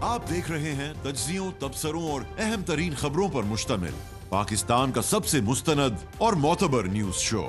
आप देख रहे हैं तज्जियों, तबसरों और अहम तरीन खबरों पर मुश्तमिल पाकिस्तान का सबसे मुस्तनद और मोतबर न्यूज शो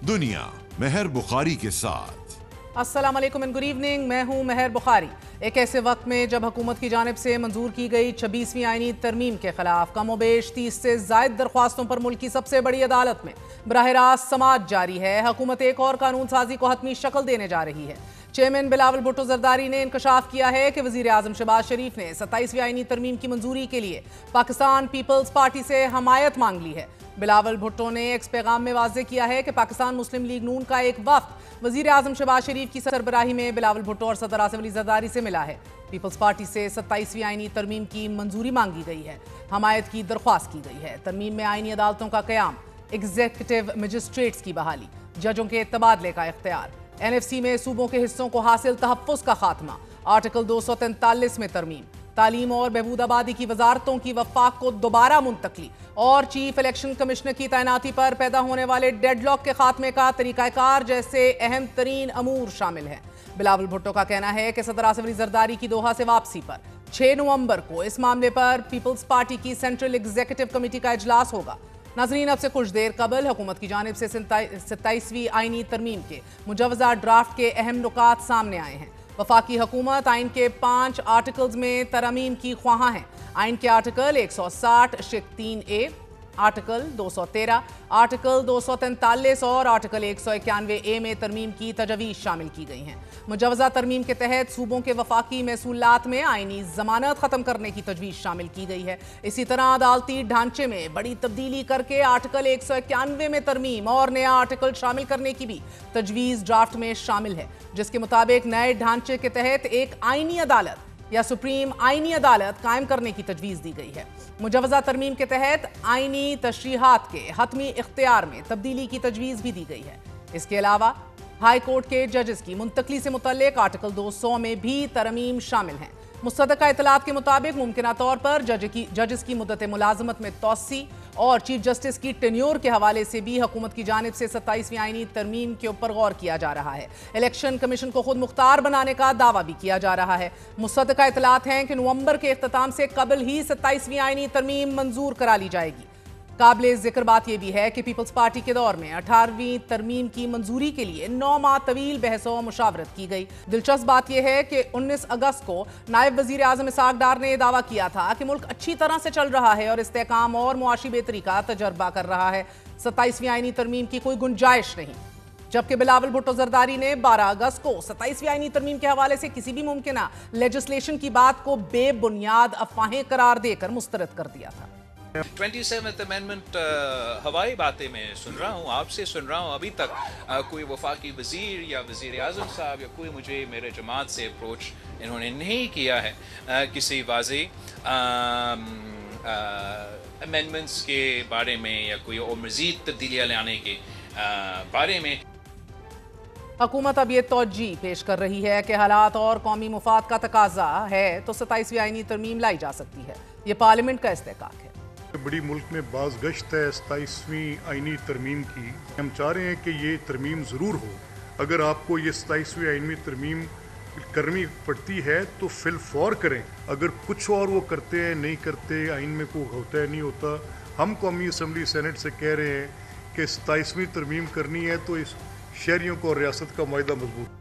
दुनिया मेहर बुखारी के साथ। अस्सलाम वालेकुम एंड गुड इवनिंग। मैं हूं मेहर बुखारी। एक ऐसे वक्त में जब हुकूमत की जानिब से मंजूर की गई 26वीं आईनी तरमीम के खिलाफ कमोबेश 30 से जायद दरख्वास्तों पर मुल्क की सबसे बड़ी अदालत में बराह रास्त समाअत जारी है। हुकूमत एक और कानून साजी को हतमी शक्ल देने जा रही है। चेयरमैन बिलावल भुट्टो जरदारी ने इंकशाफ किया है कि वजीर आजम शहबाज शरीफ ने 27वीं आईनी तरमीम की मंजूरी के लिए पाकिस्तान पीपल्स पार्टी से हमायत मांग ली है। बिलावल भुट्टो ने एक पैगाम में वाज़ेह किया है कि पाकिस्तान मुस्लिम लीग नून का एक वफ्द वजीर आजम शहबाज शरीफ की सरबराही में बिलावल भुट्टो और सदर आसिफ अली जरदारी से मिला है। पीपल्स पार्टी से 27वीं आईनी तरमीम की मंजूरी मांगी गई है, हमायत की दरख्वास्त की गई है। तरमीम में आईनी अदालतों का क़याम, एग्जीक्यूटिव मजिस्ट्रेट्स की बहाली, जजों के तबादले का इख्तियार, NFC में सूबों के हिस्सों को हासिल तहफ़्फ़ुज़ का खात्मा, आर्टिकल 243 में तरमीम, तालीम और बहबूद आबादी की वजारतों की वफाक को दोबारा मुंतकली और चीफ इलेक्शन कमिश्नर की तैनाती पर पैदा होने वाले डेडलॉक के खात्मे का तरीकाकार जैसे अहम तरीन अमूर शामिल हैं। बिलावल भुट्टो का कहना है कि सदर आसिफ अली जरदारी की दोहा से वापसी पर 6 नवंबर को इस मामले पर पीपल्स पार्टी की सेंट्रल एग्जीक्यूटिव कमेटी का इजलास होगा। नाज़रीन, अब से कुछ देर कबल हुकूमत की जानिब से 27वीं आईनी तरमीम के मुजवजा ड्राफ्ट के अहम नुकात सामने आए हैं। वफाकी हुकूमत आइन के 5 आर्टिकल्स में तरमीम की ख्वाहां है। आइन के आर्टिकल 160 शिक 3A, आर्टिकल 213, आर्टिकल 243 और आर्टिकल 191A में तरमीम की तजवीज़ शामिल की गई हैं। मुजवजा तरमीम के तहत सूबों के वफाकी महसूलात में आइनी जमानत ख़त्म करने की तजवीज़ शामिल की गई है। इसी तरह अदालती ढांचे में बड़ी तब्दीली करके आर्टिकल 191 में तरमीम और नया आर्टिकल शामिल करने की भी तजवीज़ ड्राफ्ट में शामिल है, जिसके मुताबिक नए ढांचे के तहत एक आइनी अदालत या सुप्रीम आइनी अदालत कायम करने की तजवीज़ दी गई है। मुजवजा तरमीम के तहत आइनी तशरीहात के हतमी इख्तियार में तब्दीली की तजवीज़ भी दी गई है। इसके अलावा हाई कोर्ट के जजेस की मुंतकली से मुतल्लिक आर्टिकल 200 में भी तरमीम शामिल हैं। मुस्तदका इतलात के मुताबिक मुमकिना तौर पर जजेस की मुद्दत मुलाजमत में तोसी और चीफ जस्टिस की टेन्योर के हवाले से भी हुकूमत की जानिब से 27वीं आईनी तरमीम के ऊपर गौर किया जा रहा है। इलेक्शन कमीशन को खुद मुख्तार बनाने का दावा भी किया जा रहा है। मुस्तदका इतलात हैं कि नवंबर के इख्तिताम से कबल ही 27वीं आईनी तरमीम मंजूर करा ली जाएगी। काबिल जिक्र बात यह भी है कि पीपल्स पार्टी के दौर में 18वीं तरमीम की मंजूरी के लिए 9 माह तवील बहस और मुशावरत की गई। दिलचस्प बात यह है कि 19 अगस्त को नायब वजीर आजम इसहाक डार ने दावा किया था कि मुल्क अच्छी तरह से चल रहा है और इस्तेहकाम और मुआशी बेहतरी का तजर्बा कर रहा है। 27वीं आईनी तरमीम की कोई गुंजाइश नहीं। जबकि बिलावल भुट्टो जरदारी ने 12 अगस्त को 27वीं आईनी तरमीम के हवाले से किसी भी मुमकिना लेजिस्लेशन की बात को बेबुनियाद अफवाहें करार देकर मुस्तरद कर दिया था। 27th अमेंडमेंट हवाई बातें मैं सुन रहा हूँ, आपसे सुन रहा हूँ। अभी तक कोई वफाकी वजीर या वजीर आज़म साहब या कोई मुझे मेरे जमात से अप्रोच इन्होंने नहीं किया है किसी वाज़े अमेंडमेंट्स के बारे में या कोई और मज़ीद तब्दीलियाँ लाने के बारे में। हुकूमत अब ये तौज्जी पेश कर रही है कि हालात और कौमी मुफाद का तकाजा है तो 27वीं आईनी तरमीम लाई जा सकती है। ये पार्लियामेंट का इस्तेहकाक है। बड़ी मुल्क में बाज़ गश्त है 27वीं आइनी तरमीम की। हम चाह रहे हैं कि ये तरमीम ज़रूर हो। अगर आपको ये 27वीं आइनी तरमीम करनी पड़ती है तो फिलफौर करें। अगर कुछ और वो करते हैं नहीं करते, आइन में कोई होता है नहीं होता, हम कौमी असम्बली सेनेट से कह रहे हैं कि 27वीं तरमीम करनी है तो इस शहरियों को और रियासत का मुआहदा मजबूत।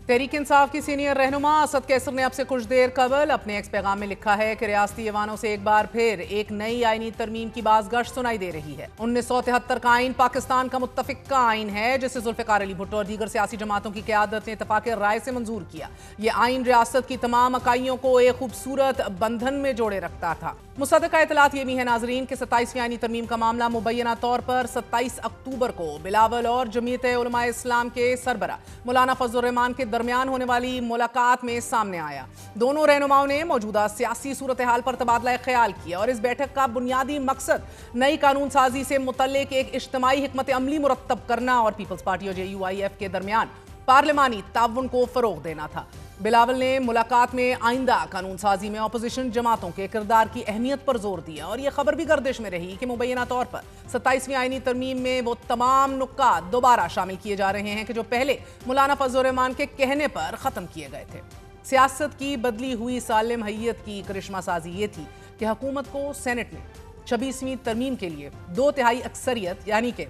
तहरीक इंसाफ की सीनियर रहनुमा असद कैसर ने अब से कुछ देर कबल अपने एक पैगाम में लिखा है कि रियासती ऐवानों से एक बार फिर एक नई आईनी तरमीम की बाज़गश्त सुनाई दे रही है। 1973 का आइन पाकिस्तान का मुत्तफिका आइन है, जिसे जुल्फ़िकार अली भुट्टो और दीगर सियासी जमातों की क़यादत ने इत्तफ़ाक़ राय से मंजूर किया। यह आइन रियासत की तमाम इकाइयों को एक खूबसूरत बंधन में जोड़े रखता था। मुस्तदका इतलात ये भी है नाजरीन कि 27वीं आईनी तरमीम का मामला मुबैना तौर पर 27 अक्टूबर को बिलावल और जमीयत उलमा इस्लाम के सरबरा मौलाना फजल रहमान के दरमियान होने वाली मुलाकात में सामने आया। दोनों रहनुमाओं ने मौजूदा सियासी सूरत हाल पर तबादला ख्याल किया और इस बैठक का बुनियादी मकसद नई कानून साजी से मुतल्लिक एक इज्तिमाई हिकमत अमली मुरत्तब करना और पीपल्स पार्टी और JUIF के दरमियान पार्लिमानी ताउन को फरोग देना था। बिलावल ने मुलाकात में आइंदा कानून साजी में अपोजिशन जमातों के किरदार की अहमियत पर जोर दिया और यह खबर भी गर्दिश में रही कि मुबैना तौर पर 27वीं आईनी तरमीम में वो तमाम नुक्कात दोबारा शामिल किए जा रहे हैं कि जो पहले मौलाना फजल रहमान के कहने पर ख़त्म किए गए थे। सियासत की बदली हुई सालिम हैयत की करिश्मा साजी ये थी कि हुकूमत को सेनेट में 26वीं तरमीम के लिए 2/3 अक्सरियत यानी कि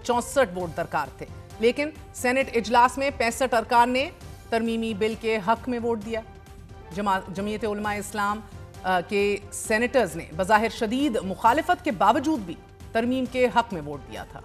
64 वोट दरकार थे, लेकिन सेनेट इजलास में 65 अरकान ने तरमीमी बिल के हक में वोट दिया। जमीयत उलमा इस्लाम के सेनेटर्स ने बज़ाहिर शदीद मुखालिफत के बावजूद भी तरमीम के हक में वोट दिया था।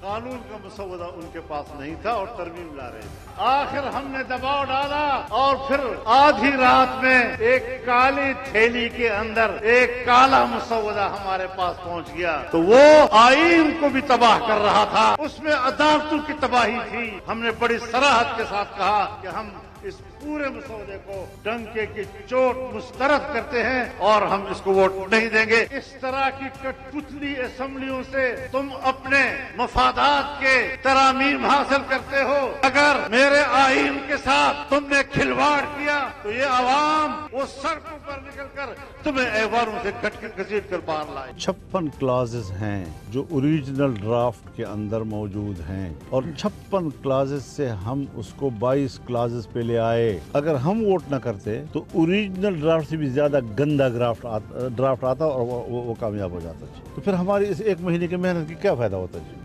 कानून का मसौदा उनके पास नहीं था और तरमीम ला रहे थे। आखिर हमने दबाव डाला और फिर आधी रात में एक काली थैली के अंदर एक काला मसौदा हमारे पास पहुंच गया, तो वो आईन को भी तबाह कर रहा था, उसमें अदालतों की तबाही थी। हमने बड़ी सराहत के साथ कहा कि हम इस पूरे मसौदे को डंके की चोट मुस्तरद करते हैं और हम इसको वोट नहीं देंगे। इस तरह की कठपुतली असेंबलियों से तुम अपने मफादात के तरामीम हासिल करते हो। अगर मेरे आईन के साथ तुमने खिलवाड़ किया तो ये अवाम वो सड़कों पर निकलकर तुम्हें ऐवारों से घसीट कर बाहर लाए। 56 क्लासेस हैं जो ओरिजिनल ड्राफ्ट के अंदर मौजूद हैं और 56 क्लासेस से हम उसको 22 क्लासेस पे ले आए। अगर हम वोट न करते तो ओरिजिनल ड्राफ्ट से भी ज्यादा गंदा ड्राफ्ट आता और वो कामयाब हो जाता जी। तो फिर हमारी इस एक महीने की मेहनत की क्या फायदा होता जी।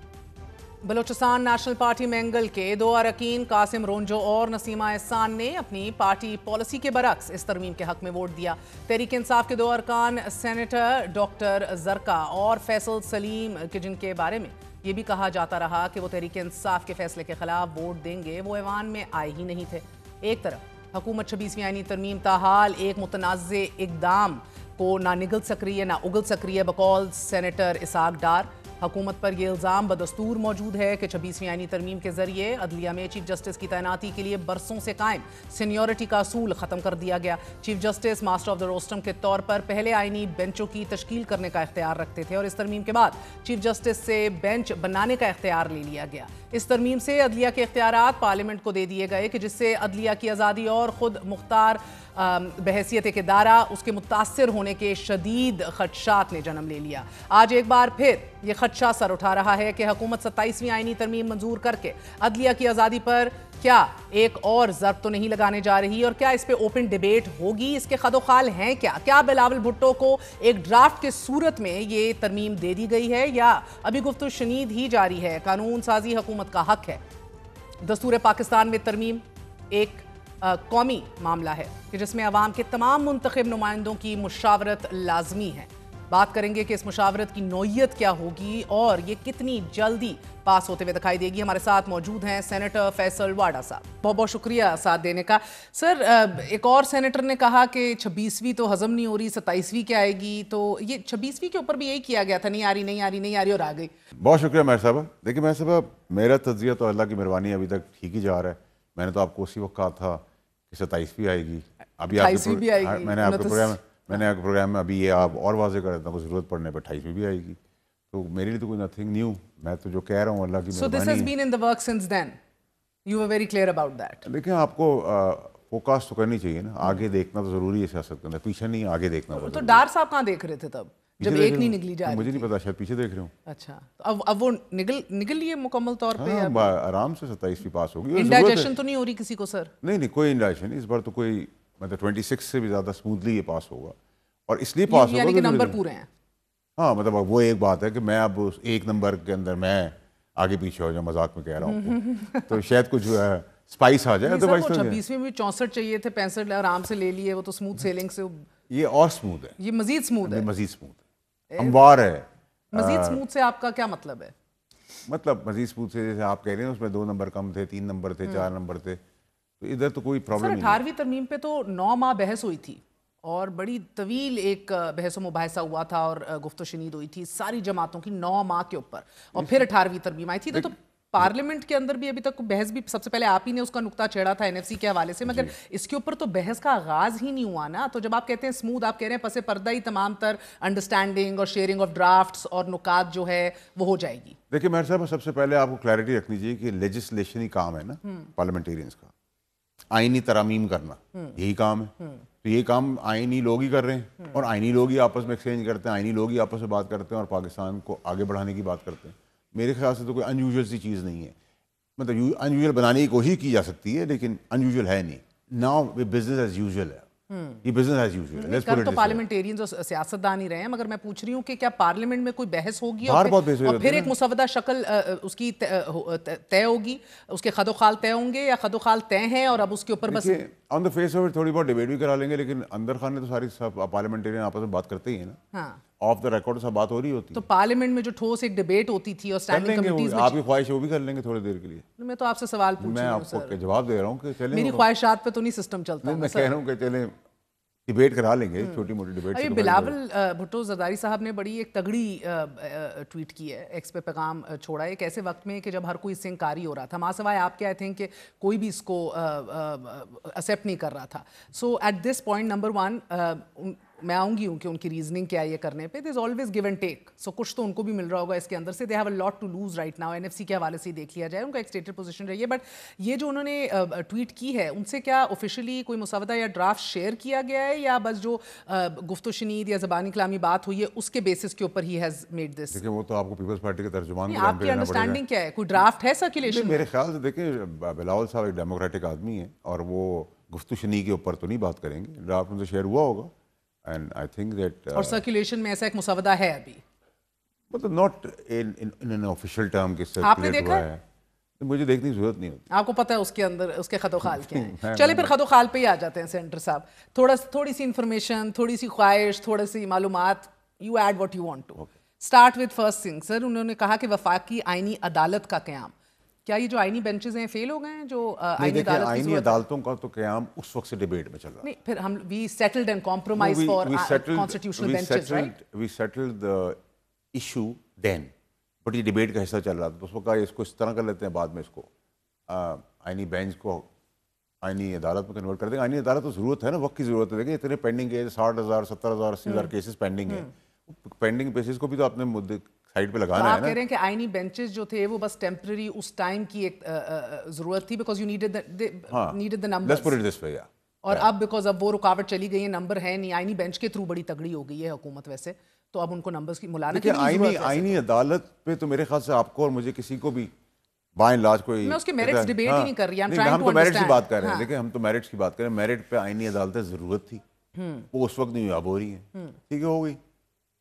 बलोचिस्तान नेशनल पार्टी मेंगल के 2 अरकान कासिम रोंजो और नसीमा एहसान ने अपनी पार्टी पॉलिसी के बरक्स इस तरमीम के हक में वोट दिया। तहरीक इंसाफ के 2 अरकान सेनेटर डॉक्टर जरका और फैसल सलीम के जिनके बारे में ये भी कहा जाता रहा कि वो तहरीक इंसाफ के फैसले के खिलाफ वोट देंगे, वो ऐवान में आए ही नहीं थे। एक तरफ हुकूमत 26वीं आईनी तरमीम ताहाल एक मुतनाज़े इक़दाम को ना निगल सकरी है ना उगल सकरी है। बकौल सेनेटर इसाक डार हुकूमत पर यह इल्ज़ाम बदस्तूर मौजूद है कि 26वीं आईनी तरमीम के जरिए अदलिया में चीफ जस्टिस की तैनाती के लिए बरसों से कायम सीनियरिटी का असूल ख़त्म कर दिया गया। Chief justice master of the rostrum के तौर पर पहले आईनी बेंचों की तश्कील करने का इख्तियार रखते थे और इस तरमीम के बाद चीफ जस्टिस से बेंच बनाने का इख्तियार ले लिया गया। इस तरमीम से अदलिया के इख्तियारात पार्लियामेंट को दे दिए गए कि जिससे अदलिया की आज़ादी और ख़ुद मुख्तार बहैसियत एक इदारा उसके मुतासर होने के शदीद खदशात ने जन्म ले लिया। आज एक बार फिर ये खदशा सर उठा रहा है कि हुकूमत 27वीं आईनी तरमीम मंजूर करके अदलिया की आज़ादी पर क्या एक और ज़र्ब तो नहीं लगाने जा रही और क्या इस पे ओपन डिबेट होगी, इसके खदोखाल हैं क्या बिलावल भुट्टो को एक ड्राफ्ट के सूरत में ये तरमीम दे दी गई है या अभी गुफ्तगू शनीद ही जारी है। कानून साजी हुकूमत का हक है। दस्तूर पाकिस्तान में तरमीम एक कौमी मामला है कि जिसमें अवाम के तमाम मुंतखब नुमाइंदों की मुशावरत लाजमी है। बात करेंगे कि इस मुशावरत की नौइयत क्या होगी और ये कितनी जल्दी पास होते हुए दिखाई देगी। हमारे साथ मौजूद हैं सेनेटर फैसल वाडा साहब, बहुत बहुत शुक्रिया साथ देने का। सर, एक और सेनेटर ने कहा कि 26वीं तो हजम नहीं हो रही, 27वीं क्या आएगी, तो ये 26वीं के ऊपर भी यही किया गया था, नहीं आ रही और आ गई। बहुत शुक्रिया मेहर साहब। देखिए मेहर साहब, मेरा तज्जिया तो अल्लाह की मेहरबानी अभी तक ठीक ही जा रहा है। मैंने तो आपको उसी वक्त कहा था कि 27वीं आएगी, अभी मैंने आपके प्रोग्राम में अभी ये आप और वाज़ेह कर देता हूँ, ज़रूरत पड़ने पर 28वीं भी आएगी। तो मेरे लिए तो कोई नथिंग न्यू, मैं तो जो कह रहा हूँ अल्लाह की मेहरबानी। So this has been in the works since then. You were very clear about that. देखिए आपको फोकस तो करनी चाहिए ना, आगे देखना तो ज़रूरी है सियासत के अंदर, पीछे नहीं आगे देखना। तो डार साहब कहाँ देख रहे थे तब जब एक नहीं निकली जा रही? मुझे नहीं पता, शायद पीछे देख रहे हूँ। अच्छा, तो अब वो निकल लिए मुकम्मल तौर पे? आराम से 27वीं पास होगी। इंडाइजेशन तो नहीं हो रही किसी को सर? नहीं कोई इंडाइजेशन नहीं, इस बार तो कोई, मतलब 26 से भी ज़्यादा स्मूथली ये पास होगा और इसलिए पास होगा यानी कि नंबर पूरे हैं। हाँ, मतलब वो एक बात है कि मैं अब उस एक नंबर के अंदर मैं आगे पीछे हो जाऊँ, मजाक में कह रहा हूँ तो शायद कुछ स्पाइस आ जाए। तो 26वीं में 64 चाहिए थे, 65 आराम से ले लिए, वो तो स्मूथ सेलिंग से ये और स्मूथ है, ये मजीद स्मूथ है, मजीद स्मूथ है, हमवार है। मजीद स्मूथ से आपका क्या मतलब है? मतलब मजीद स्मूथ से जैसे आप कह रहे हैं उसमें 2 नंबर कम थे, 3 नंबर थे, 4 नंबर थे, तो इधर तो कोई प्रॉब्लम नहीं। 18वीं तरमीम पे तो 9 माह बहस हुई थी और बड़ी तवील एक बहस मुबाहिसा हुआ था और गुफ्तो शनीद हुई थी सारी जमातों की 9 माह के ऊपर, और फिर 18वीं तरमीम आई थी। तो पार्लियामेंट के अंदर भी अभी तक बहस भी, सबसे पहले आप ही ने उसका नुक्ता छेड़ा था एनएफसी के हवाले से, मगर इसके ऊपर तो बहस का आगाज ही नहीं हुआ ना। तो जब आप कहते हैं स्मूथ, आप कह रहे हैं पसे पर्दा ही तमाम तर अंडरस्टैंडिंग और शेयरिंग ऑफ ड्राफ्ट्स और नुकात जो है वो हो जाएगी। देखिए मेहर साहब, सबसे पहले आपको क्लैरिटी रखनी चाहिए कि लेजिस्लेशन ही काम है ना पार्लियामेंटेरियंस का, आईनी तरामीम करना यही काम है। तो ये काम आईनी लोग ही कर रहे हैं और आईनी लोग ही आपस में एक्सचेंज करते हैं, आईनी लोग ही आपस में बात करते हैं और पाकिस्तान को आगे बढ़ाने की बात करते हैं। मेरे ख्याल से तो कोई अनयूजुअल सी चीज़ नहीं है, मतलब अनयूजुअल बनाने की कोशिश की जा सकती है लेकिन अनयूजुअल है नहीं। नाउ बिजनेस एज यूजुअल है, ये बिजनेस एज यूजुअल। कर तो पार्लियामेंटेरियंस और सियासतदान ही रहे हैं, मगर मैं पूछ रही हूँ कि क्या पार्लियामेंट में कोई बहस होगी और फिर एक मुसवदा शक्ल उसकी तय होगी, उसके खदोखाल तय होंगे या खदोखाल तय हैं और अब उसके ऊपर बस on the face of it थोड़ी बहुत डिबेट भी करा लेंगे, लेकिन अंदर खाने तो सारी सब पार्लियामेंटेरियन आपस में बात करते ही है ना। हाँ, ऑफ द रिकॉर्ड सब बात हो रही होती है। तो पार्लियामेंट में जो ठोस एक डिबेट होती थी और स्टैंडिंग कमिटीज में, आपकी ख्वाहिश वो भी कर लेंगे थोड़ी देर के लिए। मैं तो आपसे सवाल पूछ रही हूं, मैं आपको जवाब दे रहा हूँ कि चलें, मेरी ख्वाहिशात पे तो नहीं सिस्टम चलता। मैं कह रहा हूँ कि चलें डिबेट करा लेंगे, छोटी मोटी डिबेट। अभी बिलावल भुट्टो जरदारी साहब ने बड़ी एक तगड़ी ट्वीट की है, एक्स पे पैगाम छोड़ा है एक ऐसे वक्त में कि जब हर कोई इससे इंकारी हो रहा था, मासवाए आपके आई थिंक कि कोई भी इसको एक्सेप्ट नहीं कर रहा था। So at this point number one, मैं आऊँगी कि उनकी रीजनिंग क्या है ये करने पे, this always give and take, so कुछ तो उनको भी मिल रहा होगा इसके अंदर से। They have a lot to lose right now, NFC के हवाले से देख लिया जाए, उनका एक स्टेटेड पोजीशन रही है। बट ये जो उन्होंने ट्वीट की है, उनसे क्या ऑफिशियली कोई मुसवदा या ड्राफ्ट शेयर किया गया है या बस जो गुफ्तो शनीद या ज़बानी कलामी बात हुई है उसके बेसिस के ऊपर ही हैज मेड दिस? देखिए वो तो आपको पीपल्स पार्टी के तर्जुमान, आपकी अंडरस्टैंडिंग क्या है, कोई ड्राफ्ट है सर्कुलेशन? मेरे ख्याल से देखिए बिलावल साहब एक डेमोक्रेटिक आदमी है और वो गुफ्तो शनी के ऊपर तो नहीं बात करेंगे, ड्राफ्ट उनसे शेयर हुआ होगा। And I think that और सर्कुलेशन में ऐसा एक मुसवदा है अभी, मतलब not in an official term के आपने देखा है? तो मुझे देखने की जरूरत नहीं होती, आपको पता है उसके अंदर उसके खदोखाल क्या है। चले फिर खदोखाल पे ही आ जाते हैं सेंटर साहब, थोड़ी सी इंफॉर्मेशन, थोड़ी सी ख्वाहिश, थोड़ी सी मालूमात, you add what you want to. Start with first thing sir, उन्होंने कहा कि वफाकी आईनी अदालत का क़याम, क्या ये जो आईनी बेंचेस हैं फेल हो गए हैं? जो आईनी अदालतों का तो क़याम उस वक्त से डिबेट में चल रहा है। नहीं, फिर हम we settled and compromise for constitutional benches, right? We settled the issue then, but ये डिबेट का हिस्सा चल रहा था, तो उसको कहा इसको इस तरह कर लेते हैं, बाद में इसको आईनी बेंच को आईनी अदालत में कन्वर्ट कर देंगे। आईनी अदालत तो ज़रूरत है ना, वक्त की ज़रूरत है। देखिए इतने पेंडिंग केस 60,000 70,000 80,000 केसेस पेंडिंग है, पेंडिंग केसेस को भी तो आपने मुद्दे साइड पे लगाना है ना। आप कह रहे हैं कि आईनी बेंचेस जो थे वो बस टेम्पररी उस टाइम की एक जरूरत थी, because you needed the numbers, let's put it this way, या और अब बिकॉज अब वो रुकावट चली गई है, नंबर है नहीं, आईनी बेंच के थ्रू बड़ी तगड़ी हो गई है हुकूमत वैसे, तो अब उनको नंबर्स की मुलाना की जरूरत है। आईनी अदालत पे तो मेरे ख्याल से आपको और मुझे किसी को भी बाय एंड लार्ज कोई, मैं उसके मेरिट्स डिबेट ही नहीं कर रही, हम तो मेरिट्स की बात कर रहे हैं। देखिए हम तो मेरिट्स की बात कर रहे हैं, मेरिट पे आईनी अदालतें ज़रूरत थी, वो उस वक्त नहीं हुई, अब हो रही है, ठीक है, हो गई,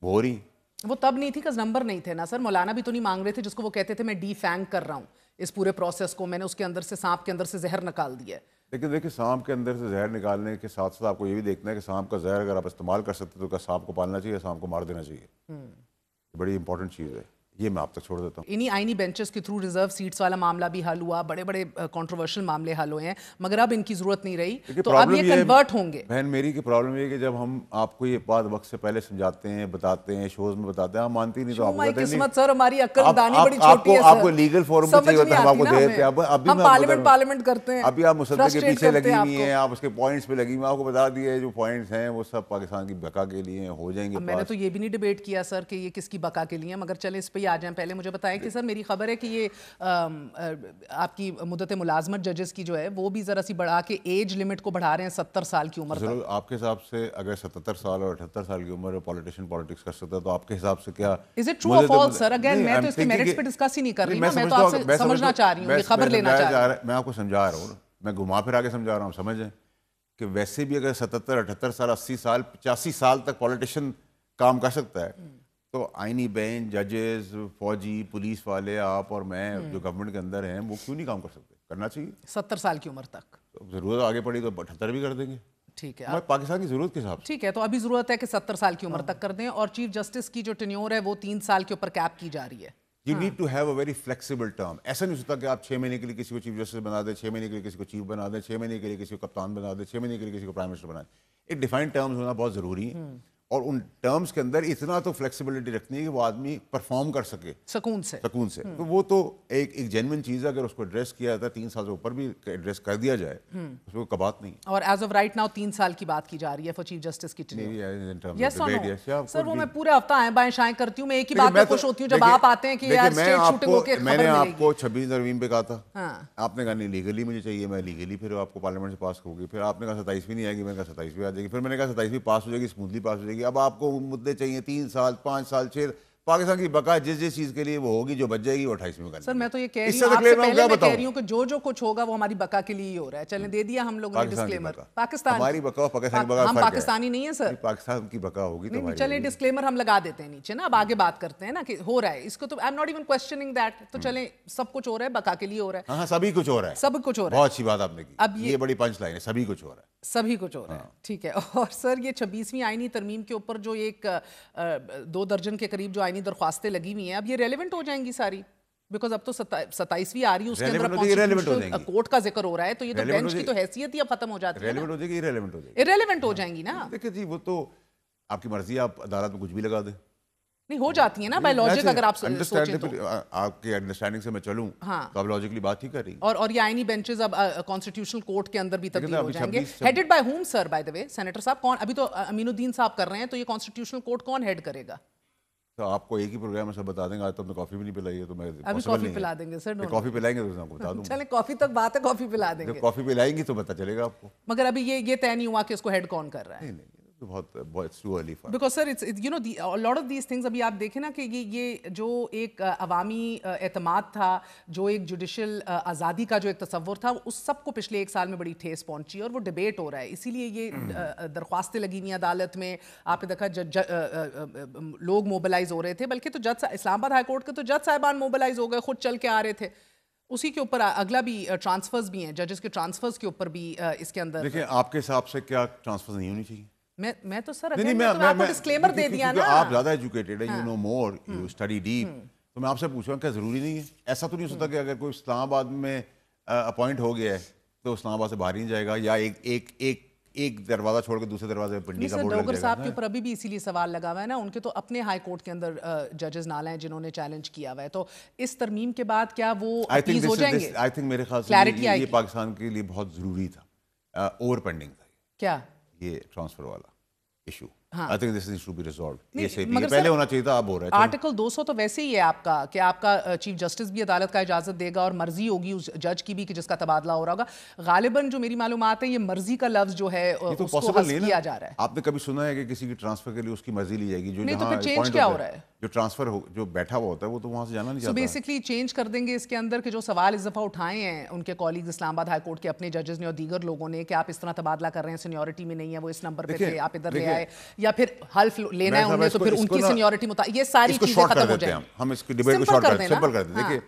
हो रही। वो तब नहीं थी because नंबर नहीं थे ना सर। मौलाना भी तो नहीं मांग रहे थे, जिसको वो कहते थे मैं डीफैंग कर रहा हूँ इस पूरे प्रोसेस को, मैंने उसके अंदर से सांप के अंदर से जहर निकाल दिया है। लेकिन देखिए सांप के अंदर से जहर निकालने के साथ साथ आपको ये भी देखना है कि सांप का जहर अगर आप इस्तेमाल कर सकते तो क्या सांप को पालना चाहिए, सांप को मार देना चाहिए? बड़ी इंपॉर्टेंट चीज़ है, ये मैं आप तक छोड़ देता हूँ। इन्हीं आईनी बेंचेस के थ्रू रिजर्व सीट्स वाला मामला भी हल हुआ, बड़े बड़े कंट्रोवर्शियल मामले हल हुए हैं, मगर अब इनकी जरूरत नहीं रही, तो अब ये कन्वर्ट होंगे। बहन मेरी की प्रॉब्लम ये है कि जब हम आपको ये बात वक्त से पहले समझाते हैं, बताते हैं, शोज में बताते हैं, हम मानती नहीं, तो आपको किस्मत सर, हमारी अक्ल दानी बड़ी छोटी है, आपको लीगल फॉर्म में चाहिए होता है, हम आपको देते हैं। अब हम पार्लियामेंट करते हैं, अभी आप मुसद्दे के पीछे लगी हुई हैं, आप उसके पॉइंट्स पे लगी हुई, आपको बता दिए जो पॉइंट्स हैं वो सब पाकिस्तान की बका के लिए हो जाएंगे। मैंने तो ये भी नहीं डिबेट किया सर कि ये किसकी बका के लिए, मगर चले इस पे ही आ जाएं। पहले मुझे बताएं कि सर मेरी खबर है कि ये आपकी मुद्दत मुलाजमत जजेस की जो है वो भी जरा सी बढ़ा के एज लिमिट को बढ़ा रहे हैं 70 साल की उम्र तक। आपके हिसाब से अगर 77 साल और 78 साल की उम्र में पॉलिटिशियन पॉलिटिक्स कर सकता है तो आपके हिसाब से क्या इज इट ट्रू और फॉल्स? सर अगेन मैं तो इसके मेरिट्स पे डिस्कस ही नहीं कर रही ना, मैं तो आपसे समझना चाह रही हूं, ये खबर लेना चाह रही हूं। मैं आपको समझा रहा हूं, मैं घुमा फिरा के समझा रहा हूं, समझ जाएं कि वैसे भी अगर 77 78 साल 80 साल 85 साल तक पॉलिटिशियन काम कर सकता है तो आईनी बेंच, जजेस, फौजी, पुलिस वाले, आप और मैं जो गवर्नमेंट के अंदर हैं वो क्यों नहीं काम कर सकते? करना चाहिए 70 साल की उम्र तक। तो जरूरत आगे पड़ी तो 78 भी कर देंगे, ठीक है, पाकिस्तान की जरूरत के हिसाब से। ठीक है, तो अभी जरूरत है कि 70 साल की उम्र तक कर दें, और चीफ जस्टिस की जो टेन्योर है वो 3 साल के ऊपर कैप की जा रही है। You need to have a very flexible term. ऐसा नहीं हो सकता कि आप 6 महीने के लिए किसी को चीफ जस्टिस बना दें, 6 महीने के लिए किसी को चीफ बना दें, 6 महीने के लिए किसी को कप्तान बना दें, 6 महीने के लिए किसी को प्राइम मिनिस्टर बना दें। एक डिफाइंड टर्म्स होना बहुत ज़रूरी है, और उन टर्म्स के अंदर इतना तो फ्लेक्सिबिलिटी रखनी है कि वो आदमी परफॉर्म कर सके सुकून से। तो वो तो एक जेन्युइन चीज़ है, अगर उसको एड्रेस किया जाता है 3 साल से ऊपर भी एड्रेस कर दिया जाए उसमें कोई बात नहीं। और एज ऑफ राइट नाउ 3 साल की बात की जा रही है फॉर चीफ जस्टिस की टेन्योर। सर वो मैं पूरे हफ्ता आए बाएं शाएं करती हूँ, मैं एक ही बात पे खुश होती हूँ जब आप आते हैं कि यार स्टेट शूटिंग होके खबर मैंने मिलेगी। आपको 26 नरवीं पे कहा था, आपने कहा नहीं लीगली मुझे चाहिए, मैं लीगली, फिर आपको पार्लियामेंट से पास होगी, फिर आपने कहा 27वीं नहीं आएगी, मैंने कहा 27वीं आ जाएगी, फिर मैंने कहा 27वीं पास हो जाएगी, स्मूथली पास हो जाएगी। अब आपको मुद्दे चाहिए 3 साल 5 साल 6, پاکستان کی بقا جس چیز کے لیے وہ ہوگی جو بچ جائے گی وہ 28ویں کرنی. سر میں تو یہ کہہ رہی ہوں آپ سے پہلے میں کہہ رہی ہوں کہ جو کچھ ہوگا وہ ہماری بقا کے لیے ہی ہو رہا ہے. چلیں دے دیا ہم لوگوں نے ڈسکلیمر. پاکستان ہماری بقا پاکستان کی بقا ہم پاکستانی نہیں ہیں سر. پاکستان کی بقا ہوگی تو چلیں ڈسکلیمر ہم لگا دیتے ہیں نیچے نا. اب آگے بات کرتے ہیں نا کہ ہو رہا ہے اس کو تو I am not even questioning that. تو چلیں سب کچھ ہو رہا ہے بقا کے لیے ہو رہا ہے. ہاں سبھی کچھ ہو رہا ہے. سب کچھ ہو رہا ہے. بہت اچھی بات آپ نے کی. اب یہ بڑی پنچ لائن ہے. سبھی کچھ ہو رہا ہے. سبھی کچھ ہو رہا ہے. ٹھیک ہے. اور سر یہ 26ویں آئینی ترمیم کے اوپر جو ایک 2 درجن کے قریب جو آئینی درخواستیں لگی ہوئی ہیں اب یہ ریلیونٹ ہو جائیں گی ساری؟ بیکاز اب تو 27ویں آ رہی ہے اس کے اندر کانسٹیٹیوشنل کورٹ کا ذکر ہو رہا ہے تو یہ تو بینچ کی تو حیثیت ہی اب ختم ہو جاتی ہے. ریلیونٹ ہو جائے گی. ریلیونٹ ہو جائے گی. ریلیونٹ ہو جائیں گی نا. دیکھیں جی وہ تو آپ کی مرضی ہے. آپ عدالت میں کچھ بھی لگا دیں. نہیں ہو جاتی ہیں نا بائی لاجک. اگر آپ سوچیں تو آپ کے انڈرسٹینڈنگ سے میں چلوں تو آپ لاجکلی بات ہی کر رہی ہیں. اور یہ آئینی بینچز اب کانسٹیٹیوشنل کورٹ کے اندر بھی تبدیل ہو جائیں گے. Headed by whom sir by the way senator صاحب؟ کون ابھی تو امین الدین صاحب کر رہے ہیں تو یہ کانسٹیٹیوشنل کورٹ کون ہیڈ کرے گا؟ تو آپ کو ایک ہی پروگرام میں سب بتا دیں گے. آج تو ہم نے کافی بھی نہیں پلائی ہے تو میں ابھی کافی پلا دیں گے سر. کافی پلائیں گے تو آپ کو بتا دوں. چلیں کافی تک بات ہے کافی پلا دیں گے. جب کافی پلائیں گی تو پتہ چلے گا آپ کو. مگر ابھی یہ طے نہیں ہوا کہ اس کو ہیڈ کون کر رہا ہے. نہیں بہت too early for because sir you know lot of these things. ابھی آپ دیکھیں نا کہ یہ جو ایک عوامی اعتماد تھا, جو ایک جوڈیشل آزادی کا جو ایک تصور تھا, اس سب کو پچھلے 1 سال میں بڑی ٹھیس پہنچی اور وہ ڈبیٹ ہو رہا ہے. اسی لیے یہ درخواستیں لگی ہوئی ہیں عدالت میں. آپ نے دیکھا لوگ موبلائز ہو رہے تھے, بلکہ تو جج اسلام آباد ہائی کورٹ کے تو جج صاحبان موبلائز ہو گئے, خود چل کے آ رہے تھے. اسی کے اوپر اگلا بھی ٹرانسفرز بھی ہیں, ججز کے ٹرانسفرز کے اوپر بھی اس کے اندر. دیکھیں آپ کے حساب سے کیا ٹرانسفر نہیں ہونی چاہیے؟ میں تو سر آپ کو ڈسکلیمر دے دیا نا. آپ زیادہ ایجوکیٹڈ ہیں, you know more, you study deep. تو میں آپ سے پوچھ رہا ہوں کیا ضروری نہیں ہے؟ ایسا تو نہیں ہو سکتا کہ اگر کوئی اسلام آباد میں اپوائنٹ ہو گیا ہے تو اسلام آباد سے باہر نہیں جائے گا, یا ایک دروازہ چھوڑ کے دوسرے دروازے پہ پنڈی کا بورڈ لگ جائے گا. ڈوگر صاحب کے اوپر ابھی بھی اسی لیے سوال لگا ہوا ہے نا. ان کے تو اپنے ہائی کورٹ کے اندر ججز نال ہیں جنہوں نے چیلنج کیا ہوا ہے. تو اس ترمیم کے بعد کیا وہ اپیز ہو جائیں گے؟ آئی تھنک میرے خیال سے یہ پاکستان کے لیے بہت ضروری تھا. اوور پینڈنگ تھا کیا یہ ٹرانسفر والا issue. I think this needs to be resolved. پہلے ہونا چاہیے تھا, اب ہو رہا ہے. آرٹیکل 200 تو ویسے ہی ہے آپ کا کہ آپ کا چیف جسٹس بھی عدالت کا اجازت دے گا اور مرضی ہوگی اس جج کی بھی کہ جس کا تبادلہ ہو رہا ہوگا. غالباً جو میری معلومات ہے یہ مرضی کا لفظ جو ہے اس کو حذف کیا جا رہا ہے. آپ نے کبھی سنا ہے کہ کسی کی ٹرانسفر کے لیے اس کی مرضی لی جائے گی؟ جو نہیں تو پھر چینج کیا ہو رہا ہے؟ جو ٹرانسفر جو بیٹھا ہوا ہوتا ہے وہ تو وہاں سے جانا نہیں چاہتا. بیسکلی چینج کر دیں گے اس کے اندر کہ جو سوال اس دفعہ اٹھائے ہیں ان کے کالیگز اسلام آباد ہائی کورٹ کے اپنے ججز نے اور دیگر لوگوں نے کہ آپ اس طرح تبادلہ کر رہے ہیں, سینیورٹی میں نہیں ہے, وہ اس نمبر پہ تھے, آپ ادھر لے آئے, یا پھر حلف لینا ہے انہیں تو پھر ان کی سینیورٹی یہ ساری چیزیں ختم ہو جائیں. ہم اس کی ڈیبیٹ کو شارٹ کر دیں, سمپل کر دیں. دیکھیں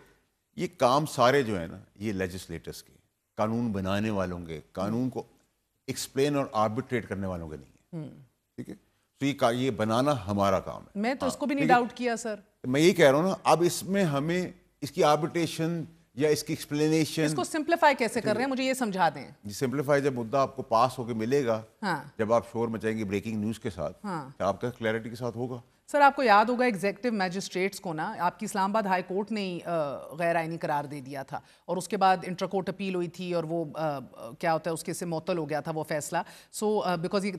یہ کام سارے جو ہیں نا یہ لیجسلیٹرز کے, قانون بنانے والوں کے, قانون کو ایکسپلین اور آربیٹریٹ کرنے والوں کے نہیں ہے. ٹھیک ہے, تو یہ بنانا ہمارا کام ہے. میں تو اس کو بھی نہیں ڈاؤٹ کیا سر. میں یہ کہہ رہا ہوں نا, اب اس میں ہمیں اس کی آربیٹریشن یا اس کی ایکسپلینیشن, اس کو سمپلیفائی کیسے کر رہے ہیں مجھے یہ سمجھا دیں. سمپلیفائی جب مدعا آپ کو پاس ہو کے ملے گا, جب آپ شور مچائیں گے بریکنگ نیوز کے ساتھ, آپ کا کلیئرٹی کے ساتھ ہوگا. سر آپ کو یاد ہوگا ایگزیکٹو میجسٹریٹس کو نا آپ کی اسلام آباد ہائی کورٹ نے غیر آئینی قرار دے دیا تھا, اور اس کے بعد انٹر کورٹ اپیل ہوئی تھی اور وہ کیا ہوتا ہے اس کے سے معطل ہو گیا تھا وہ فیصلہ. سو بیکاز یہ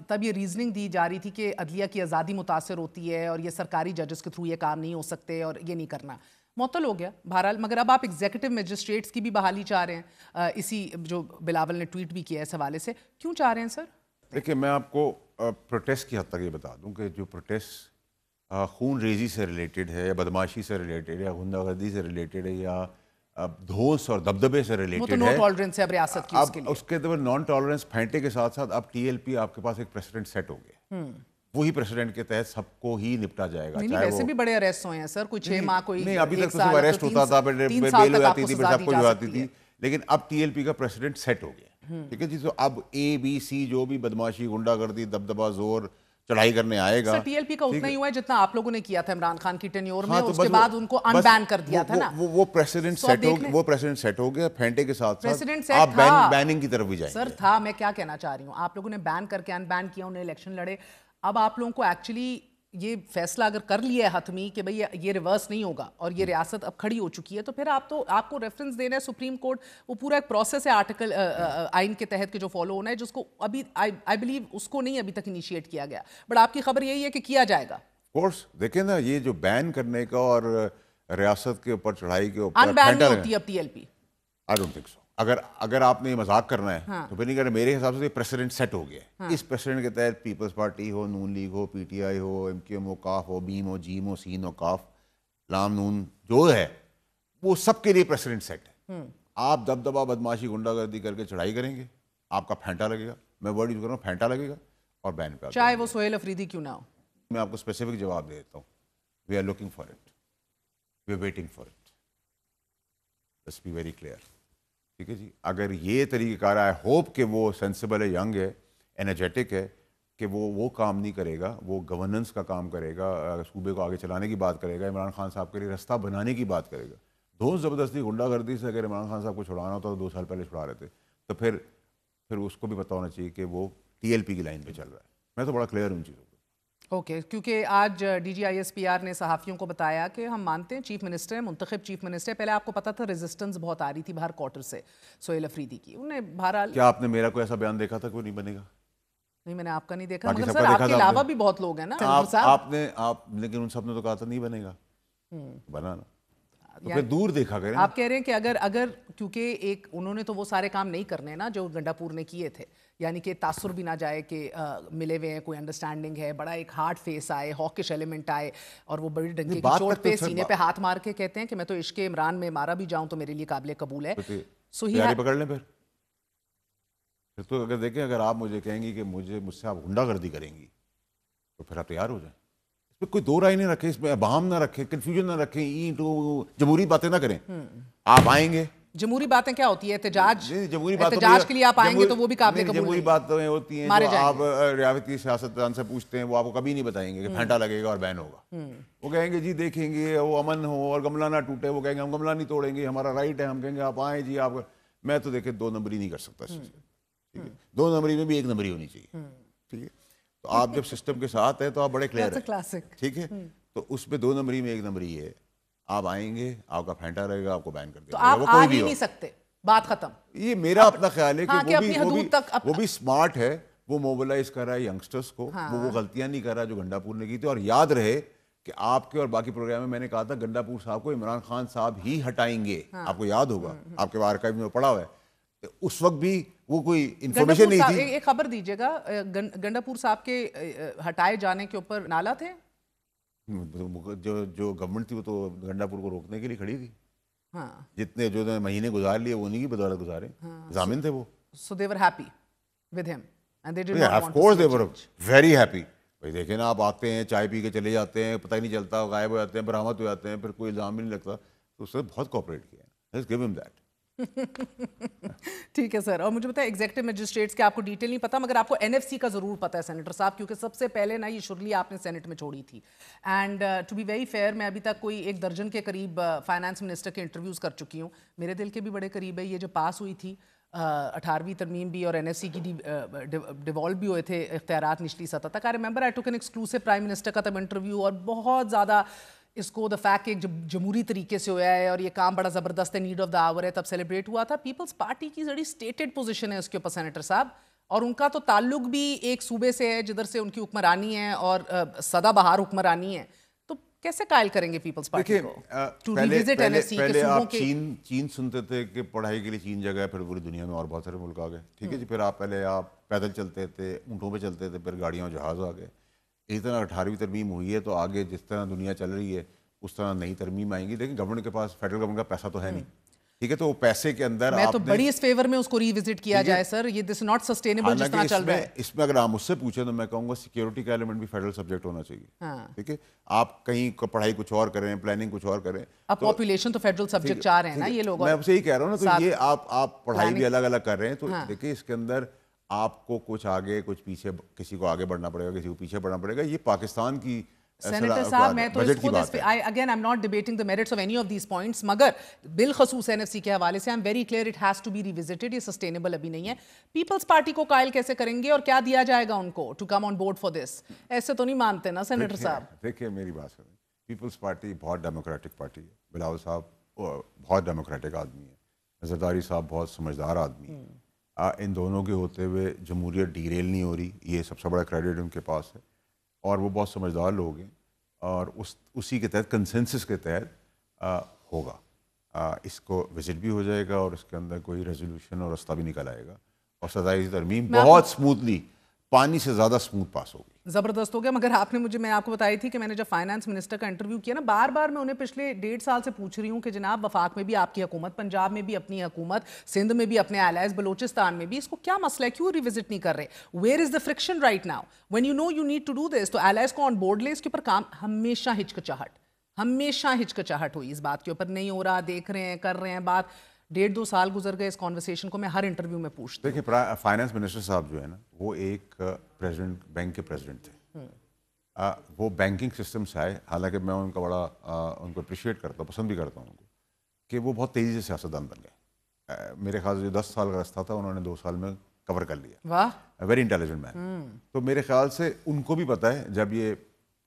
تب یہ ریزننگ دی جا رہی تھی کہ عدلیہ کی آزادی متاثر ہوتی ہے اور یہ سرکاری ججز کے تھرو یہ کام نہیں ہو سکتے اور یہ نہیں کرنا, معطل ہو گیا بہرحال. مگر اب آپ ایگزیکٹو میجسٹریٹس کی بھی بحالی چاہ رہے ہیں, اسی جو بلاول نے ٹویٹ بھی کیا ہے اس حوالے سے, کیوں چاہ رہے ہیں سر؟ دیکھیں میں آپ کو پروٹیسٹ کی حد تک یہ بتا دوں کہ جو پروٹیسٹ خون ریزی سے ریلیٹڈ ہے, یا بدماشی سے ریلیٹڈ ہے, یا غنڈہ گردی سے ریلیٹڈ ہے, یا دھوس اور دبدبے سے ریلیٹڈ ہے, نو ٹالرنس ہے اب ریاست کی اس کے لیے. اس کے اندر نان ٹالرنس پھینٹے کے ساتھ ساتھ اب ٹی ایل پی آپ کے پاس ایک پریسیڈنٹ سیٹ ہو گیا, وہی پریسیڈنٹ کے تحت سب کو ہی نپٹا جائے گا. نہیں ویسے بھی بڑے اریسٹ ہوئے ہیں سر, کوئی 6 ماہ کوئی نہیں, ابھی تک تو صرف اریسٹ ہوتا تھا, بیل ہو جاتی تھی, سب کچھ ہو جاتی تھی, لیکن اب ٹی ایل پی کا پریسیڈنٹ سیٹ ہو گیا. ٹھیک ہے جی, تو اب اے بی سی جو بھی بدماشی, غنڈہ گردی, دبدبہ, زور چڑھائی کرنے آئے گا. ٹی ایل پی کا اتنا ہی ہوا ہے جتنا آپ لوگوں نے کیا تھا عمران خان کی ٹینیور میں, اس کے بعد ان کو ان بین کر دیا تھا نا. وہ پریسیڈنٹ سیٹ ہو گیا, پھینٹے کے ساتھ ساتھ آپ بیننگ کی طرف بھی جائیں گے. سر تھا, میں کیا کہنا چاہ رہی ہوں, آپ لوگوں نے بین کر کے ان بین کیا, انہیں الیکشن لڑے. اب آپ لوگوں کو ایکچولی یہ فیصلہ اگر کر لیا ہے حتمی کہ بھئی یہ ریورس نہیں ہوگا اور یہ ریاست اب کھڑی ہو چکی ہے, تو پھر آپ کو ریفرنس دینا ہے سپریم کورٹ. وہ پورا ایک پروسیس ہے آرٹیکل آئین کے تحت کہ جو فالو ہونا ہے, جس کو ابھی آئی بلیو اس کو نہیں ابھی تک انیشیٹ کیا گیا, بٹ آپ کی خبر یہی ہے کہ کیا جائے گا. کورس دیکھیں نا, یہ جو بین کرنے کا اور ریاست کے اوپر چڑھائی کے اوپر ان بین نہیں ہوتی اب T L P. I don't think so. اگر آپ نے مذاق کرنا ہے تو پھر نہیں کرنا. میرے حساب سے یہ پریسیڈنٹ سیٹ ہو گیا ہے. اس پریسیڈنٹ کے تحت پیپلز پارٹی ہو, نون لیگ ہو, پی ٹی آئی ہو, ایم کیو ایم ہو, کاف ہو, بیم ہو, جیم ہو, سین ہو, کاف, لام, نون جو ہے وہ سب کے لیے پریسیڈنٹ سیٹ ہے. آپ دبدبا, بدماشی, گنڈا گردی کر کے چڑھائی کریں گے, آپ کا پھینٹا لگے گا. میں ورڈ یوز کر رہا ہوں, پھینٹا لگے گا اور بین پہ چاہے وہ سہیل افریدی کیوں نہ ہو. میں آپ کو اسپیسیفک جواب دے دیتا ہوں. We are looking for it, we are waiting for it. Let's be very clear. ٹھیک ہے جی. اگر یہ طریقہ کار ہے, ہوپ کہ وہ سینسیبل ہے, ینگ ہے, انرجیٹک ہے, کہ وہ کام نہیں کرے گا, وہ گورننس کا کام کرے گا, صوبے کو آگے چلانے کی بات کرے گا, عمران خان صاحب کے لیے رستہ بنانے کی بات کرے گا. دھوس زبردستی گنڈا گردی سے اگر عمران خان صاحب کو چھڑانا ہوتا تو 2 سال پہلے چھڑا رہے تھے. تو پھر اس کو بھی پتہ ہونا چاہیے کہ وہ ٹی ایل پی کی لائن پہ چل رہا ہے. میں تو بڑا کلیئر ہوں چیزوں کو. اوکے, کیونکہ آج D G I S P R نے صحافیوں کو بتایا کہ ہم مانتے ہیں چیف منسٹر ہے, منتخب چیف منسٹر ہے. پہلے آپ کو پتا تھا ریزسٹنس بہت آ رہی تھی باہر کوارٹر سے سہیل افریدی کی. انہیں بہرحال, کیا آپ نے میرا کوئی ایسا بیان دیکھا تھا کہ وہ نہیں بنے گا؟ نہیں, میں نے آپ کا نہیں دیکھا, مگر سر آپ کے علاوہ بھی بہت لوگ ہیں نا آپ نے, لیکن ان سب نے تو کہا تھا نہیں بنے گا. بنا نا, تو پھر دور دیکھا کریں. آپ کہہ رہے ہیں کہ اگر کیونکہ ایک انہوں نے تو وہ سارے کام نہیں کرنے نا جو گنڈاپور نے کیے تھے, یعنی کہ تاثر بھی نہ جائے کہ ملے ہوئے ہیں, کوئی انڈرسٹینڈنگ ہے, بڑا ایک ہارڈ فیس آئے, ہاکش ایلیمنٹ آئے, اور وہ بڑی ڈنکے کی چوٹ پہ سینے پہ ہاتھ مار کے کہتے ہیں کہ میں تو عشق عمران میں مارا بھی جاؤں تو میرے لیے قابل قبول ہے. تیاری پکڑ لیں پھر تو. اگر دیکھیں, اگر آپ مجھے کہیں گی کہ مجھ سے آپ غنڈہ گردی کریں گی تو پھر آپ تیار ہو جائیں. اس پہ کوئی دو رائے نہیں رکھیں, اس میں ابہام نہ رکھیں, کنفیوژن نہ رکھیں, جمہوری باتیں نہ کریں. آپ آئیں گے, جمہوری باتیں کیا ہوتی ہے؟ احتجاج کے لیے آپ آئیں گے تو وہ بھی قابل قبول. جمہوری باتیں ہوتی ہیں جو آپ ریاستی سیاستدان سے پوچھتے ہیں, وہ آپ کو کبھی نہیں بتائیں گے کہ پھینٹا لگے گا اور بین ہوگا. وہ کہیں گے جی دیکھیں گے وہ امن ہو اور گملہ نہ ٹوٹے, وہ کہیں گے ہم گملہ نہیں توڑیں گے, ہمارا رائٹ ہے. ہم کہیں گے آپ آئیں جی. آپ, میں تو دیکھیں 2 نمبری نہیں کر سکتا اس چیز. ٹھیک ہے, 2 نمبری میں بھی 1 نمبری ہونی چاہیے. ٹھیک ہے, تو آپ جب سسٹم کے ساتھ ہیں تو آپ بڑے کلیئر ہیں. ٹھیک ہے, تو اس پہ 2 نمبری میں 1 نمبری ہے. آپ آئیں گے, آپ کا پھینٹا رہے گا, آپ کو بین کر دے گا. آپ آ ہی نہیں سکتے, بات ختم. یہ میرا اپنا خیال ہے کہ وہ بھی اسمارٹ ہے, وہ موبلائز کر رہا ہے ینگسٹرز کو, وہ غلطیاں نہیں کر رہا جو گنڈاپور نے کی تھی. اور یاد رہے کہ آپ کے اور باقی پروگرام میں نے کہا تھا گنڈاپور صاحب کو عمران خان صاحب ہی ہٹائیں گے. آپ کو یاد ہوگا, آپ کے آرکائیو میں پڑا ہوا ہے. اس وقت بھی وہ کوئی انفارمیشن نہیں تھی. ایک خبر دیجیے گا, گنڈاپور صاحب کے ہٹائے جانے کے اوپر نالا تھے. جو گورنمنٹ تھی وہ تو گنڈاپور کو روکنے کے لیے کھڑی تھی. جتنے جو مہینے گزار لیے وہ انہیں کی بدولت گزارے, ضامن تھے وہ. So they were happy with him and they did not want to. Of course they were very happy. بھائی دیکھیں نا, آپ آتے ہیں, چائے پی کے چلے جاتے ہیں, پتہ ہی نہیں چلتا, غائب ہو جاتے ہیں, برآمد ہو جاتے ہیں, پھر کوئی الزام بھی نہیں لگتا. تو اس نے بہت کوآپریٹ کیا. Let's give him that. ٹھیک ہے سر. اور مجھے پتا ہے ایگزیکٹو مجسٹریٹس کے آپ کو ڈیٹیل نہیں پتا, مگر آپ کو این ایف سی کا ضرور پتا ہے سینیٹر صاحب, کیونکہ سب سے پہلے نا یہ شرلی آپ نے سینٹ میں چھوڑی تھی. And to be very fair, میں ابھی تک کوئی 1 درجن کے قریب فائنانس منسٹر کے انٹرویوز کر چکی ہوں. میرے دل کے بھی بڑے قریب ہے. یہ جو پاس ہوئی تھی 18ویں ترمیم بھی اور این ایف سی کی ڈیوالو بھی ہوئے تھے اختیارات نچلی سطح تک. آئی ریمبر آئی ٹوک این ایکسکلوسو پرائم منسٹر کا تب انٹرویو, اور بہت زیادہ اس کو دا فیکٹ کہ جمہوری طریقے سے ہوا ہے اور یہ کام بڑا زبردست ہے, نیڈ آف دا آور ہے, تب سیلیبریٹ ہوا تھا. پیپلز پارٹی کی بڑی اسٹیٹڈ پوزیشن ہے اس کے اوپر سینیٹر صاحب, اور ان کا تو تعلق بھی ایک صوبے سے ہے جدھر سے ان کی حکمرانی ہے اور سدا بہار حکمرانی ہے. تو کیسے قائل کریں گے پیپلز پارٹی کو to revisit N S C کے صوبوں کے؟ چین سنتے تھے کہ پڑھائی کے لیے چین جگہ ہے, پھر پوری دنیا میں اور بہت سارے ملک آ گئے. ٹھیک ہے جی, پھر پہلے آپ پیدل چلتے تھے, اونٹوں پہ چلتے تھے, پھر گاڑیاں جہاز آ گئے. اسی طرح 18ویں ترمیم ہوئی ہے, تو آگے جس طرح دنیا چل رہی ہے اس طرح نئی ترمیم آئیں گی. لیکن گورنمنٹ کے پاس, فیڈرل گورنمنٹ کا پیسہ تو ہے نہیں. ٹھیک ہے, تو وہ پیسے کے اندر میں تو بڑی اس فیور میں اس کو ری وزٹ کیا جائے سر. یہ دس ناٹ سسٹینیبل جس طرح چل رہا ہے. اس میں اگر آپ مجھ سے پوچھیں تو میں کہوں گا سیکیورٹی کا ایلیمنٹ بھی فیڈرل سبجیکٹ ہونا چاہیے. ٹھیک ہے, آپ کہیں پڑھائی کچھ اور کریں, پلاننگ کچھ اور کریں. اب پاپولیشن تو فیڈرل سبجیکٹ چاہ رہے ہیں نا یہ لوگ. میں آپ سے یہی کہہ رہا ہوں نا, تو یہ آپ پڑھائی بھی الگ الگ کر رہے ہیں. تو دیکھیں اس کے اندر آپ کو کچھ آگے کچھ پیچھے, کسی کو آگے بڑھنا پڑے گا, کسی کو پیچھے بڑھنا پڑے گا. یہ پاکستان کی سینیٹر صاحب, میں تو اس خود again I am not debating the merits of any of these points, مگر بالخصوص این ایف سی کے حوالے سے I am very clear it has to be revisited. یہ سسٹینیبل ابھی نہیں ہے. پیپلز پارٹی کو قائل کیسے کریں گے اور کیا دیا جائے گا ان کو to come on board for this? ایسے تو نہیں مانتے نا سینیٹر صاحب. دیکھیے میری بات کریں, پیپلز پارٹی بہت ڈیموکریٹک پارٹی ہے. بلاول صاحب بہت ڈیموکریٹک آدمی ہے, زرداری صاحب بہت سمجھدار آدمی ہے. ان دونوں کے ہوتے ہوئے جمہوریت ڈیریل نہیں ہو رہی, یہ سب سے بڑا کریڈٹ ان کے پاس ہے. اور وہ بہت سمجھدار لوگ ہیں, اور اسی کے تحت کنسنسس کے تحت ہوگا. اس کو وزٹ بھی ہو جائے گا اور اس کے اندر کوئی ریزولوشن اور رستہ بھی نکل آئے گا اور 27 ترمیم بہت سموتھلی پانی سے زیادہ سموتھ پاس ہوگی. زبردست ہو گیا. مگر آپ نے میں آپ کو بتائی تھی کہ میں نے جب فائنانس منسٹر کا انٹرویو کیا نا, بار بار میں انہیں پچھلے 1.5 سال سے پوچھ رہی ہوں کہ جناب وفاق میں بھی آپ کی حکومت, پنجاب میں بھی اپنی حکومت, سندھ میں بھی اپنے allies, بلوچستان میں بھی, اس کو کیا مسئلہ ہے, کیوں ریوزٹ نہیں کر رہے؟ Where is the friction right now when you know you need to do this? تو allies کو آن بورڈ لے, اس کے اوپر کام. ہمیشہ ہچکچاہٹ ہوئی اس بات کے اوپر, نہیں ہو رہا, دیکھ رہے ہیں, کر رہے ہیں بات. 1.5-2 سال گزر گئے اس کانورسیشن کو میں ہر انٹرویو میں پوچھتی ہوں. دیکھیں فائنانس منسٹر صاحب جو ہے نا وہ ایک پریزیڈنٹ بینک کے پریزیڈنٹ تھے. وہ بینکنگ سسٹم سے آئے, حالانکہ میں ان کا بڑا ان کو اپریشیٹ کرتا ہوں, پسند بھی کرتا ہوں ان کو, کہ وہ بہت تیزی سے سیاستدان بن گئے. میرے خیال سے جو 10 سال کا راستہ تھا انہوں نے 2 سال میں کور کر لیا. واہ, ویری انٹیلیجنٹ مین. تو میرے خیال سے ان کو بھی پتہ ہے جب یہ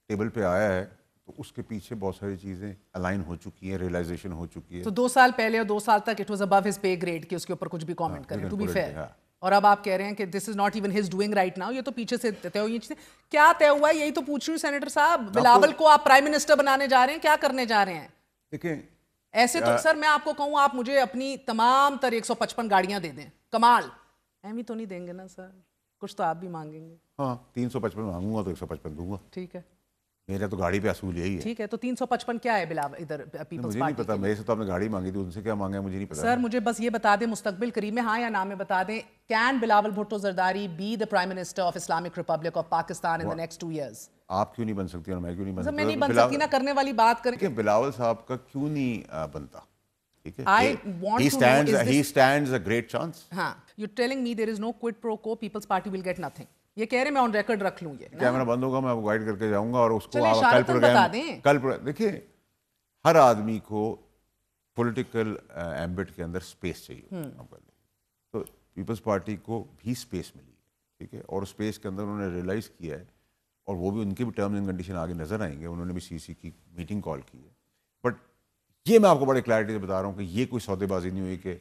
ٹیبل پہ آیا ہے تو اس کے پیچھے بہت ساری چیزیں الائن ہو چکی ہیں, ریئلائزیشن ہو چکی ہے. تو 2 سال پہلے اور 2 سال تک it was above his pay grade کہ اس کے اوپر کچھ بھی کامنٹ کریں, ٹو بی فیئر. اور اب آپ کہہ رہے ہیں کہ this is not even his doing right now, یہ تو پیچھے سے طے ہوئی چیزیں. کیا طے ہوا ہے یہی تو پوچھ رہی ہوں سینیٹر صاحب. بلاول کو آپ پرائم منسٹر بنانے جا رہے ہیں, کیا کرنے جا رہے ہیں؟ دیکھیں ایسے تو سر میں آپ کو کہوں آپ مجھے اپنی تمام تر 155 گاڑیاں دے دیں, کمال. اہمی تو نہیں دیں گے نا سر, کچھ تو آپ بھی مانگیں گے. ہاں 355 مانگوں گا تو 155 دوں گا. ٹھیک ہے, میرا تو گاڑی پہ اصول یہی ہے. ٹھیک ہے, تو 355 کیا ہے بلاول ادھر پیپلز مجھے نہیں پتا, میرے سے تو آپ نے گاڑی مانگی تھی, ان سے کیا مانگا ہے مجھے نہیں پتا. سر مجھے بس یہ بتا دیں مستقبل قریب میں ہاں یا نہ میں بتا دیں, can Bilawal Bhutto Zardari be the prime minister of Islamic Republic of Pakistan in the next 2 years? آپ کیوں نہیں بن سکتی اور میں کیوں نہیں بن سکتا؟ میں نہیں بن سکتی نا, کرنے والی بات کریں. بلاول صاحب کا کیوں نہیں بنتا؟ ٹھیک ہے, I want to know, is this... he stands a great chance. ہاں, you're telling me there is no quid pro quo, People's Party will get nothing. یہ کہہ رہے میں آن ریکارڈ رکھ لوں. یہ کیمرہ بند ہوگا, میں آپ کو گائیڈ کر کے جاؤں گا اور اس کو کل دیکھیں ہر آدمی کو پولیٹیکل ایمبٹ کے اندر سپیس چاہیے. تو پیپلز پارٹی کو بھی سپیس ملی ہے, ٹھیک ہے, اور سپیس کے اندر انہوں نے ریئلائز کیا ہے, اور وہ بھی ان کے بھی ٹرمز اینڈ کنڈیشن آگے نظر آئیں گے. انہوں نے بھی سی سی کی میٹنگ کال کی ہے. بٹ یہ میں آپ کو بڑے کلیئرٹی سے بتا رہا ہوں کہ یہ کوئی سودے بازی نہیں ہوئی کہ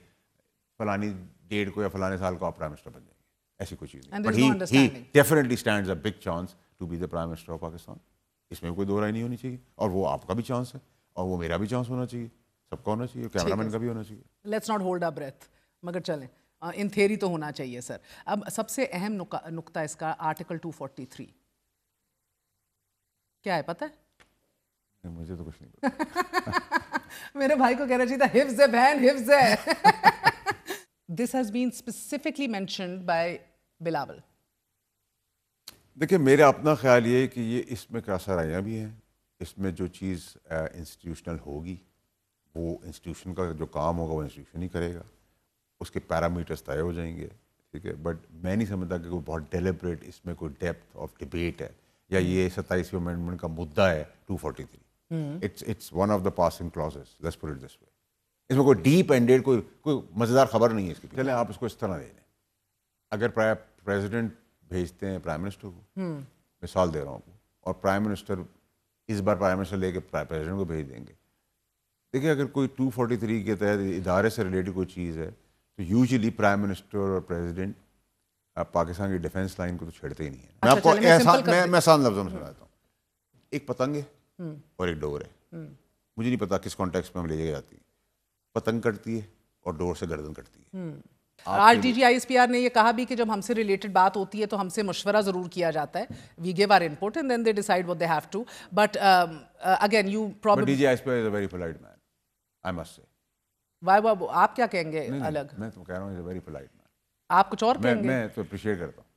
فلانی ڈیٹ کو یا فلانے سال کو آپ پرائم منسٹر بن جائیں گے, ایسی کوئی چیز نہیں. But he definitely stands a big chance to be the prime minister of Pakistan. اس میں کوئی دو رائے نہیں ہونی چاہیے, اور وہ آپ کا بھی چانس ہے اور وہ میرا بھی چانس ہونا چاہیے, سب کا ہونا چاہیے, کیمرہ مین کا بھی ہونا چاہیے. Let's not hold up breath, مگر چلیں ان تھیوری تو ہونا چاہیے سر. اب سب سے اہم نقطہ اس کا آرٹیکل 243 کیا ہے پتہ ہے؟ مجھے تو کچھ نہیں پتا. میرے بھائی کو کہنا چاہیے تھا حفظ ہے بہن, حفظ ہے. This has been specifically mentioned by Bilawal. دیکھیں میرا اپنا خیال یہ ہے کہ یہ اس میں کاسرائیاں بھی ہیں. اس میں جو چیز انسٹیٹیوشنل ہوگی وہ انسٹیٹیوشن کا جو کام ہوگا وہ انسٹیٹیوشن ہی کرے گا, اس کے پیرامیٹرز طے ہو جائیں گے, ٹھیک ہے. بٹ میں نہیں سمجھتا کہ کوئی بہت ڈیلیبریٹ اس میں کوئی ڈیپتھ آف ڈبیٹ ہے, یا یہ 27ویں امینڈمنٹ کا مدعا ہے 243. It's one of the passing clauses, let's put it this way. اس میں کوئی ڈیپ اینڈیڈ کوئی مزیدار خبر نہیں ہے اس کی. چلیں آپ اس کو اس طرح لے لیں, اگر پریزیڈنٹ بھیجتے ہیں پرائم منسٹر کو, مثال دے رہا ہوں, اور پرائم منسٹر اس بار پرائم منسٹر لے کے پریزیڈنٹ کو بھیج دیں گے. دیکھیں اگر کوئی 243 کے تحت ادارے سے ریلیٹڈ کوئی چیز ہے تو یوزلی پرائم منسٹر اور پریزیڈنٹ پاکستان کی ڈیفینس لائن کو تو چھیڑتے ہی نہیں ہیں. میں آپ کو میں آسان لفظوں میں سناتا ہوں. ایک پتنگ ہے اور ایک ڈور ہے. مجھے نہیں پتا کس کانٹیکس میں ہم لے جاتی ہے. پتنگ کٹتی ہے اور ڈور سے گردن کٹتی ہے. آر D G I S P R نے یہ کہا بھی کہ جب ہم سے ریلیٹڈ بات ہوتی ہے تو ہم سے مشورہ ضرور کیا جاتا ہے. We give our input and then they decide what they have to. But again you probably D G I S P R is a very polite man, I must say. Why آپ کیا کہیں گے الگ؟ میں تو کہہ رہا ہوں از اے ویری پولائٹ مین. آپ کچھ اور کہیں گے؟ میں تو اپریشیٹ کرتا ہوں.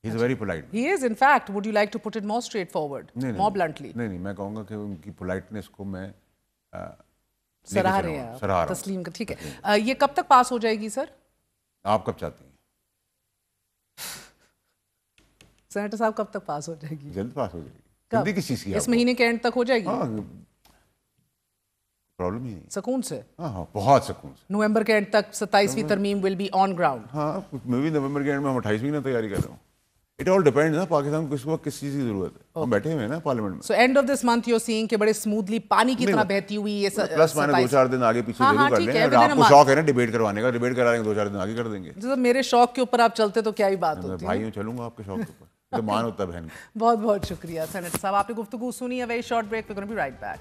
He is very polite. He is, in fact. Would you like to put it more straightforward, more bluntly? نہیں, میں کہوں گا کہ ان کی politeness کو میں سراہ رہے ہیں, تسلیم کر. ٹھیک ہے, یہ کب تک پاس ہو جائے گی سر؟ آپ کب چاہتی ہیں؟ سینیٹر صاحب کب تک پاس ہو جائے گی؟ جلد پاس ہو جائے گی. جلدی کس چیز کی؟ اس مہینے کے اینڈ تک ہو جائے گی. ہاں, پرابلم ہی نہیں. سکون سے؟ ہاں بہت سکون سے. نومبر کے اینڈ تک 27ویں ترمیم ول بی آن گراؤنڈ. ہاں, میں بھی نومبر کے اینڈ میں ہم 28ویں نا تیاری کر رہا ہوں. اٹ آل ڈیپینڈ نا پاکستان کو کس وقت کس چیز کی ضرورت ہے. ہم بیٹھے ہوئے ہیں نا پارلیمنٹ میں. So end of this month you saying کہ بڑے اسموتھلی پانی کی طرح بہتی ہوئی یہ پلس میں نے 2-4 دن آگے پیچھے ضرور کر لیں. آپ کو شوق ہے نا ڈیبیٹ کروانے کا, ڈیبیٹ کرا لیں گے, 2-4 دن آگے کر دیں گے. جب میرے شوق کے اوپر آپ چلتے تو کیا ہی بات ہوتی ہے. بھائی ہوں, چلوں گا آپ کے شوق کے اوپر, تو مان ہوتا ہے بہن. بہت بہت شکریہ سینیٹر صاحب, آپ نے گفتگو سنی ہے. Very short break, we gonna be right back.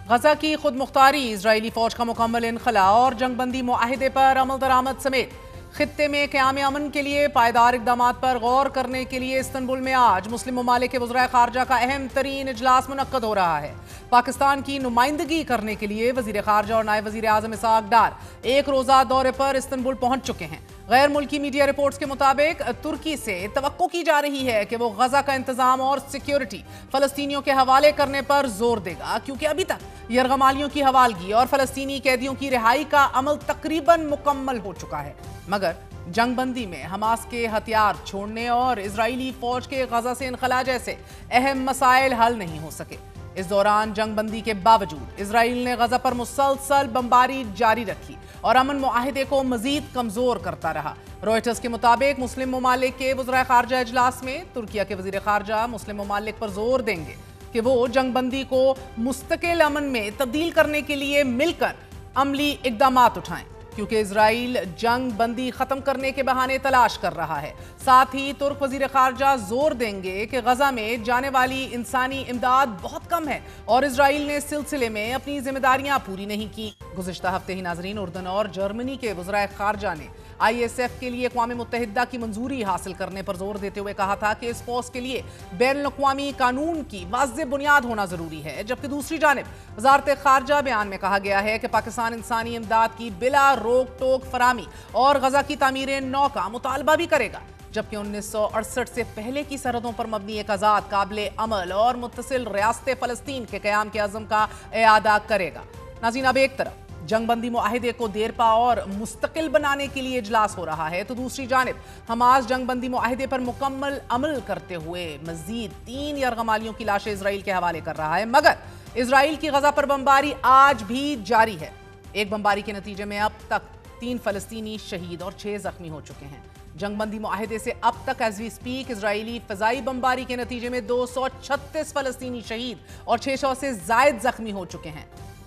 Gaza की खुद मुख्तारी, इजरायली फौज का मुकम्मल इनखला और जंगबंदी मुआहिदे पर अमल दरामद समेत खित्ते में क़याम अमन के लिए पायदार इक़दाम पर गौर करने के लिए इस्तंबुल में आज मुस्लिम ममालिक के वज़राए ख़ारजा का अहम तरीन इजलास मुनक्कद हो रहा है। पाकिस्तान की नुमाइंदगी करने के लिए वज़ीर ख़ारजा और नायब वज़ीर आज़म इसहाक डार एक रोज़ा दौरे पर इस्तंबुल पहुंच चुके हैं। गैर मुल्की मीडिया रिपोर्ट्स के मुताबिक तुर्की से तवक्को की जा रही है कि वो गजा का इंतजाम और सिक्योरिटी फलस्तीनियों के हवाले करने पर जोर देगा, क्योंकि अभी तक यरगमालियों की हवालगी और फलस्तीनी कैदियों की रिहाई का अमल तकरीबन मुकम्मल हो चुका है। मगर जंगबंदी में हमास के हथियार छोड़ने और इजरायली फौज के गजा से इनखला जैसे अहम मसाइल हल नहीं हो सके। इस दौरान जंगबंदी के बावजूद इजराइल ने गजा पर मुसलसल बमबारी जारी रखी और अमन मुआहिदे को मजीद कमजोर करता रहा। रॉयटर्स के मुताबिक मुस्लिम ममालिक के वज़राए ख़ारजा इजलास में तुर्किया के वज़ीर ख़ारजा मुस्लिम ममालिक पर जोर देंगे कि वो जंगबंदी को मुस्तकिल अमन में तब्दील करने के लिए मिलकर अमली इक़दामात उठाएं, क्योंकि इजराइल जंग बंदी खत्म करने के बहाने तलाश कर रहा है। साथ ही तुर्क वजीर खारजा जोर देंगे कि गजा में जाने वाली इंसानी इमदाद बहुत कम है और इजराइल ने इस सिलसिले में अपनी जिम्मेदारियां पूरी नहीं की। गुज़िश्ता हफ्ते ही नाजरीन, उर्दन और जर्मनी के वज़राए खारजा ने ISF के लिए अक़वाम मुत्तहिदा की मंजूरी हासिल करने पर जोर देते हुए कहा था कि इस फोर्स के लिए बैनुल-अक़वामी कानून की वाज़ेह बुनियाद होना जरूरी है। जबकि दूसरी जानिब वज़ारत खारजा बयान में कहा गया है कि पाकिस्तान इंसानी इमदाद की बिला रोक टोक फरामी और गजा की तामीर नौ का मुतालबा भी करेगा, जबकि 1968 से पहले की सरहदों पर मबनी एक आज़ाद, काबिल अमल और मुत्तसिल रियासत फ़लस्तीन के क़याम के अज़म का इआदा करेगा। नाज़रीन, अब एक तरफ जंगबंदी मुआहिदे को देरपा और मुस्तकिल बनाने के लिए इजलास हो रहा है, तो दूसरी जानिब हमास जंगबंदी मुआहिदे पर मुकम्मल अमल करते हुए मजीद 3 यरगमालियों की लाशें इजराइल के हवाले कर रहा है। मगर इजराइल की गजा पर बमबारी आज भी जारी है। एक बमबारी के नतीजे में अब तक 3 फलस्तीनी शहीद और 6 जख्मी हो चुके हैं। जंगबंदी मुआहिदे से अब तक एज वी स्पीक इजरायली फ़ज़ाई बमबारी के नतीजे में 236 फलस्तीनी शहीद और 600 से ज़ायद जख्मी हो चुके हैं।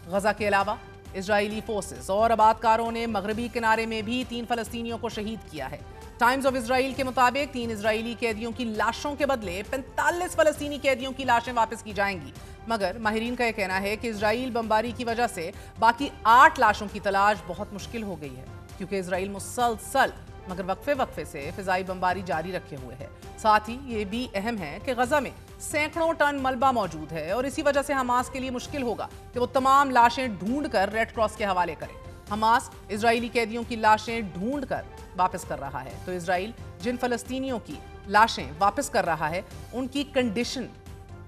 गजा के अलावा इजरायली फोर्सेस और आबादकारों ने मगरबी किनारे में भी 3 फलस्तीनियों को शहीद किया है। टाइम्स ऑफ इजराइल के मुताबिक 3 इजरायली कैदियों की लाशों के बदले 45 फलस्तीनी कैदियों की लाशें वापस की जाएंगी। मगर माहिरीन का यह कहना है कि इजराइल बमबारी की वजह से बाकी 8 लाशों की तलाश बहुत मुश्किल हो गई है, क्योंकि इजराइल मुसलसल मगर वक्फे से फ़िज़ाई बमबारी जारी रखे हुए है। साथ ही ये भी अहम है कि गजा में सैकड़ों टन मलबा मौजूद है और इसी वजह से हमास के लिए मुश्किल होगा कि वो तमाम लाशें ढूंढ कर रेड क्रॉस के हवाले करे। हमास इजरायली कैदियों की लाशें ढूंढ कर वापस कर रहा है, तो इजराइल जिन फलस्तीनियों की लाशें वापस कर रहा है उनकी कंडीशन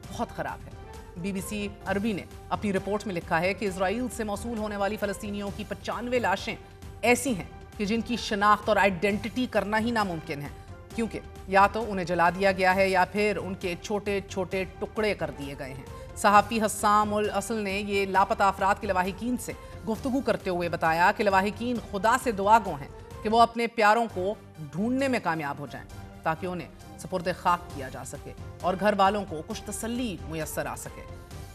बहुत ख़राब है। BBC अरबी ने अपनी रिपोर्ट में लिखा है कि इजराइल से मौसूल होने वाली फलस्तीनियों की 95 लाशें ऐसी हैं कि जिनकी शनाख्त और आइडेंटिटी करना ही नामुमकिन है, क्योंकि या तो उन्हें जला दिया गया है या फिर उनके छोटे छोटे टुकड़े कर दिए गए हैं। सहाफ़ी हस्साम उल असल ने ये लापता अफराद के लवाहिकीन से गुफ्तगू करते हुए बताया कि लवाहिकीन खुदा से दुआगो हैं कि वो अपने प्यारों को ढूंढने में कामयाब हो जाएं, ताकि उन्हें सपुर्द खाक किया जा सके और घर वालों को कुछ तसल्ली मुयस्सर आ सके।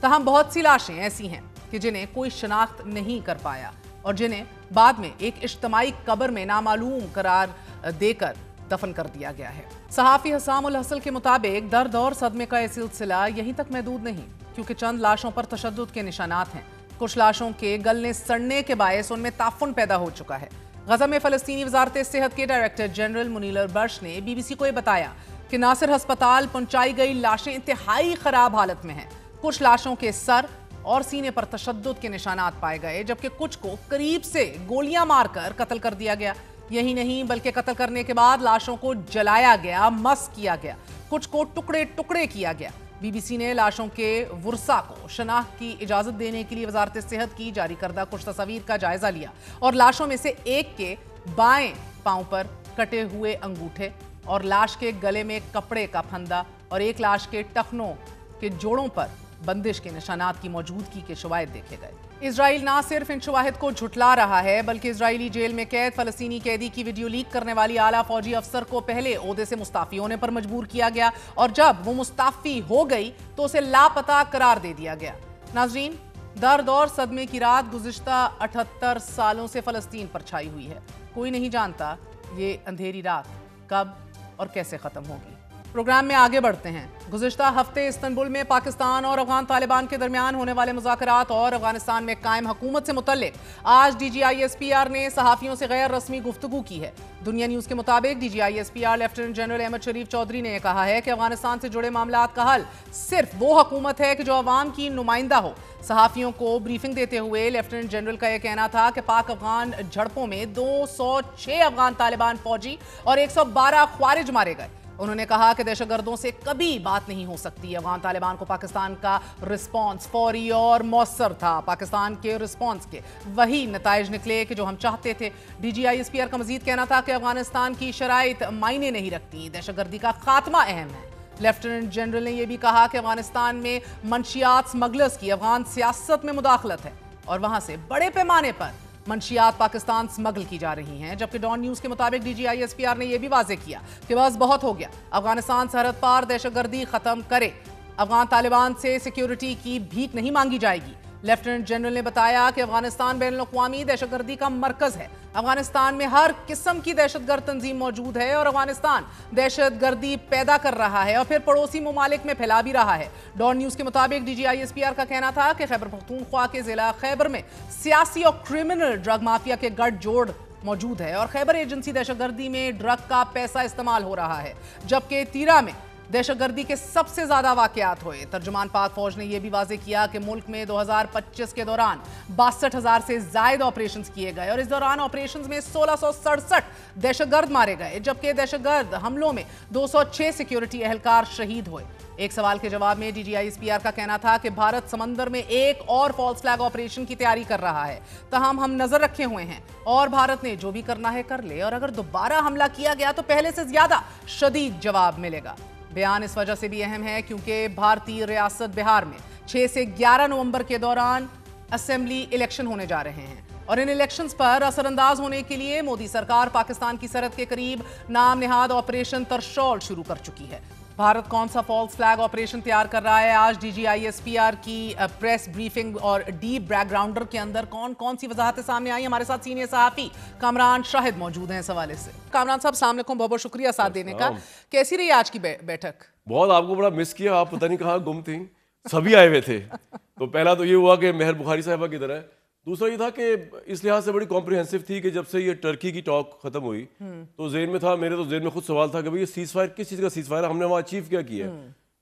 तहम बहुत सी लाशें ऐसी हैं कि जिन्हें कोई शनाख्त नहीं कर पाया और जिन्हें बाद में एक इज्तिमाई कब्र में नामालूम करार देकर दफन कर दिया गया है। सहाफ़ी हस्साम उल हसल के मुताबिक दर्द और सदमे का यह सिलसिला यहीं तक महदूद नहीं, क्योंकि चंद लाशों पर तशद्दुद के निशानात हैं। कुछ लाशों के गलने सड़ने के बायस उनमें ताफुन पैदा हो चुका है। गजा में फ़लस्तीनी वज़ारत सेहत के डायरेक्टर जनरल मुनीर बर्श ने BBC को यह बताया कि नासिर हस्पताल पहुंचाई गई लाशें इंतहाई ख़राब हालत में हैं। कुछ लाशों के सर और सीने पर तशद्दुद के निशानात पाए गए, जबकि कुछ को करीब से गोलियां मारकर कत्ल कर दिया गया। यही नहीं बल्कि कत्ल करने के बाद लाशों को जलाया गया, मस किया गया, कुछ को टुकड़े टुकड़े किया गया। BBC ने लाशों के वुरसा को शनाख्त की इजाज़त देने के लिए वज़ारत सेहत की जारी करदा कुछ तस्वीर का जायज़ा लिया और लाशों में से एक के बाएं पांव पर कटे हुए अंगूठे और लाश के गले में कपड़े का फंदा और एक लाश के टखनों के जोड़ों पर बंदिश के निशानात की मौजूदगी के शवाहिद देखे गए। इजराइल ना सिर्फ इन शवाहिद को झुटला रहा है, बल्कि इजरायली जेल में कैद फलस्तीनी कैदी की वीडियो लीक करने वाली आला फौजी अफसर को पहले ओहदे से मुस्ताफी होने पर मजबूर किया गया और जब वो मुस्ताफी हो गई तो उसे लापता करार दे दिया गया। नाजरीन, दर्द और सदमे की रात गुज़िश्ता 78 सालों से फलस्तीन पर छाई हुई है। कोई नहीं जानता ये अंधेरी रात कब और कैसे ख़त्म होगी। प्रोग्राम में आगे बढ़ते हैं। गुज़िश्ता हफ्ते इस्तंबुल में पाकिस्तान और अफगान तालिबान के दरमियान होने वाले मुज़ाकरात और अफगानिस्तान में कायम हुकूमत से मुतल्लिक आज DGISPR ने सहाफ़ियों से गैर रस्मी गुफ्तगू की है। दुनिया न्यूज़ के मुताबिक DGISPR लेफ्टिनेंट जनरल अहमद शरीफ चौधरी ने कहा है कि अफगानिस्तान से जुड़े मामलात का हल सिर्फ वो हुकूमत है कि जो अवाम की नुमाइंदा हो। सहाफ़ियों को ब्रीफिंग देते हुए लेफ्टिनेंट जनरल का यह कहना था कि पाक अफगान झड़पों में 206 अफगान तालिबान फौजी और 112 ख्वारिज मारे गए। उन्होंने कहा कि दहशतगर्दों से कभी बात नहीं हो सकती। अफगान तालिबान को पाकिस्तान का रिस्पॉन्स फौरी और मौसर था। पाकिस्तान के रिस्पॉन्स के वही नताइज निकले कि जो हम चाहते थे। DGISPR का मजीद कहना था कि अफगानिस्तान की शराइत मायने नहीं रखती, दहशतगर्दी का खात्मा अहम है। लेफ्टिनेंट जनरल ने यह भी कहा कि अफगानिस्तान में मंशियात स्मगलर्स की अफगान सियासत में मुदाखलत है और वहां से बड़े पैमाने पर मंशियात पाकिस्तान स्मगल की जा रही हैं। जबकि डॉन न्यूज़ के मुताबिक DGISPR ने यह भी वाजे किया कि बस बहुत हो गया, अफगानिस्तान सरहद पार दहशतगर्दी खत्म करे, अफगान तालिबान से सिक्योरिटी की भीख नहीं मांगी जाएगी। लेफ्टिनेंट जनरल ने बताया कि अफगानिस्तान बैनुल-अक़वामी दहशतगर्दी का मरकज़ है। अफगानिस्तान में हर किस्म की दहशतगर्द तंजीम मौजूद है और अफगानिस्तान दहशतगर्दी पैदा कर रहा है और फिर पड़ोसी ममालिक में फैला भी रहा है। डॉन न्यूज़ के मुताबिक DGISPR का कहना था कि खैबर पख्तूनख्वा के ज़िला खैबर में सियासी और क्रिमिनल ड्रग माफिया के गठजोड़ मौजूद है और खैबर एजेंसी दहशतगर्दी में ड्रग का पैसा इस्तेमाल हो रहा है। जबकि तीरा में दहशतगर्दी के सबसे ज्यादा वाकयात हुए। तर्जुमान पाक फौज ने यह भी वाजे किया कि मुल्क में 2025 के दौरान 62,000 से ज्यादा ऑपरेशंस किए गए और इस दौरान ऑपरेशंस में 1667 दहशतगर्द मारे गए, जबकि दहशतगर्द हमलों में 206 सिक्योरिटी एहलकार शहीद हुए। एक सवाल के जवाब में DGISPR का कहना था कि भारत समंदर में एक और फॉल्स फ्लैग ऑपरेशन की तैयारी कर रहा है। तमाम हम नजर रखे हुए हैं और भारत ने जो भी करना है कर ले और अगर दोबारा हमला किया गया तो पहले से ज्यादा शदीद जवाब मिलेगा। बयान इस वजह से भी अहम है क्योंकि भारतीय रियासत बिहार में 6 से 11 नवंबर के दौरान असेंबली इलेक्शन होने जा रहे हैं और इन इलेक्शंस पर असरअंदाज होने के लिए मोदी सरकार पाकिस्तान की सरहद के करीब नाम निहाद ऑपरेशन तरशौल शुरू कर चुकी है। भारत कौन सा फॉल्स फ्लैग ऑपरेशन तैयार कर रहा है, आज DGISPR की प्रेस ब्रीफिंग और डीप बैकग्राउंडर के अंदर कौन कौन सी वजाहतें सामने आई। हमारे साथ सीनियर सहाफ़ी कामरान शाहिद मौजूद हैं इस हवाले से। कामरान साहब अस्सलाम वालेकुम, बहुत बहुत शुक्रिया साथ देने का। कैसी रही आज की बैठक? बहुत, आपको बड़ा मिस किया, आप पता नहीं कहाँ गुम थी, सभी आए हुए थे। तो पहला तो ये हुआ कि मेहर बुखारी साहिबा की तरह, दूसरा ये था कि इस लिहाज से बड़ी कॉम्प्रिहेंसिव थी कि जब से ये टर्की की टॉक खत्म हुई तो जेन में था, मेरे तो जेन में खुद सवाल था कि भाई ये सीज फायर किस चीज़ का सीज फायर है, हमने वहाँ अचीव क्या किया है।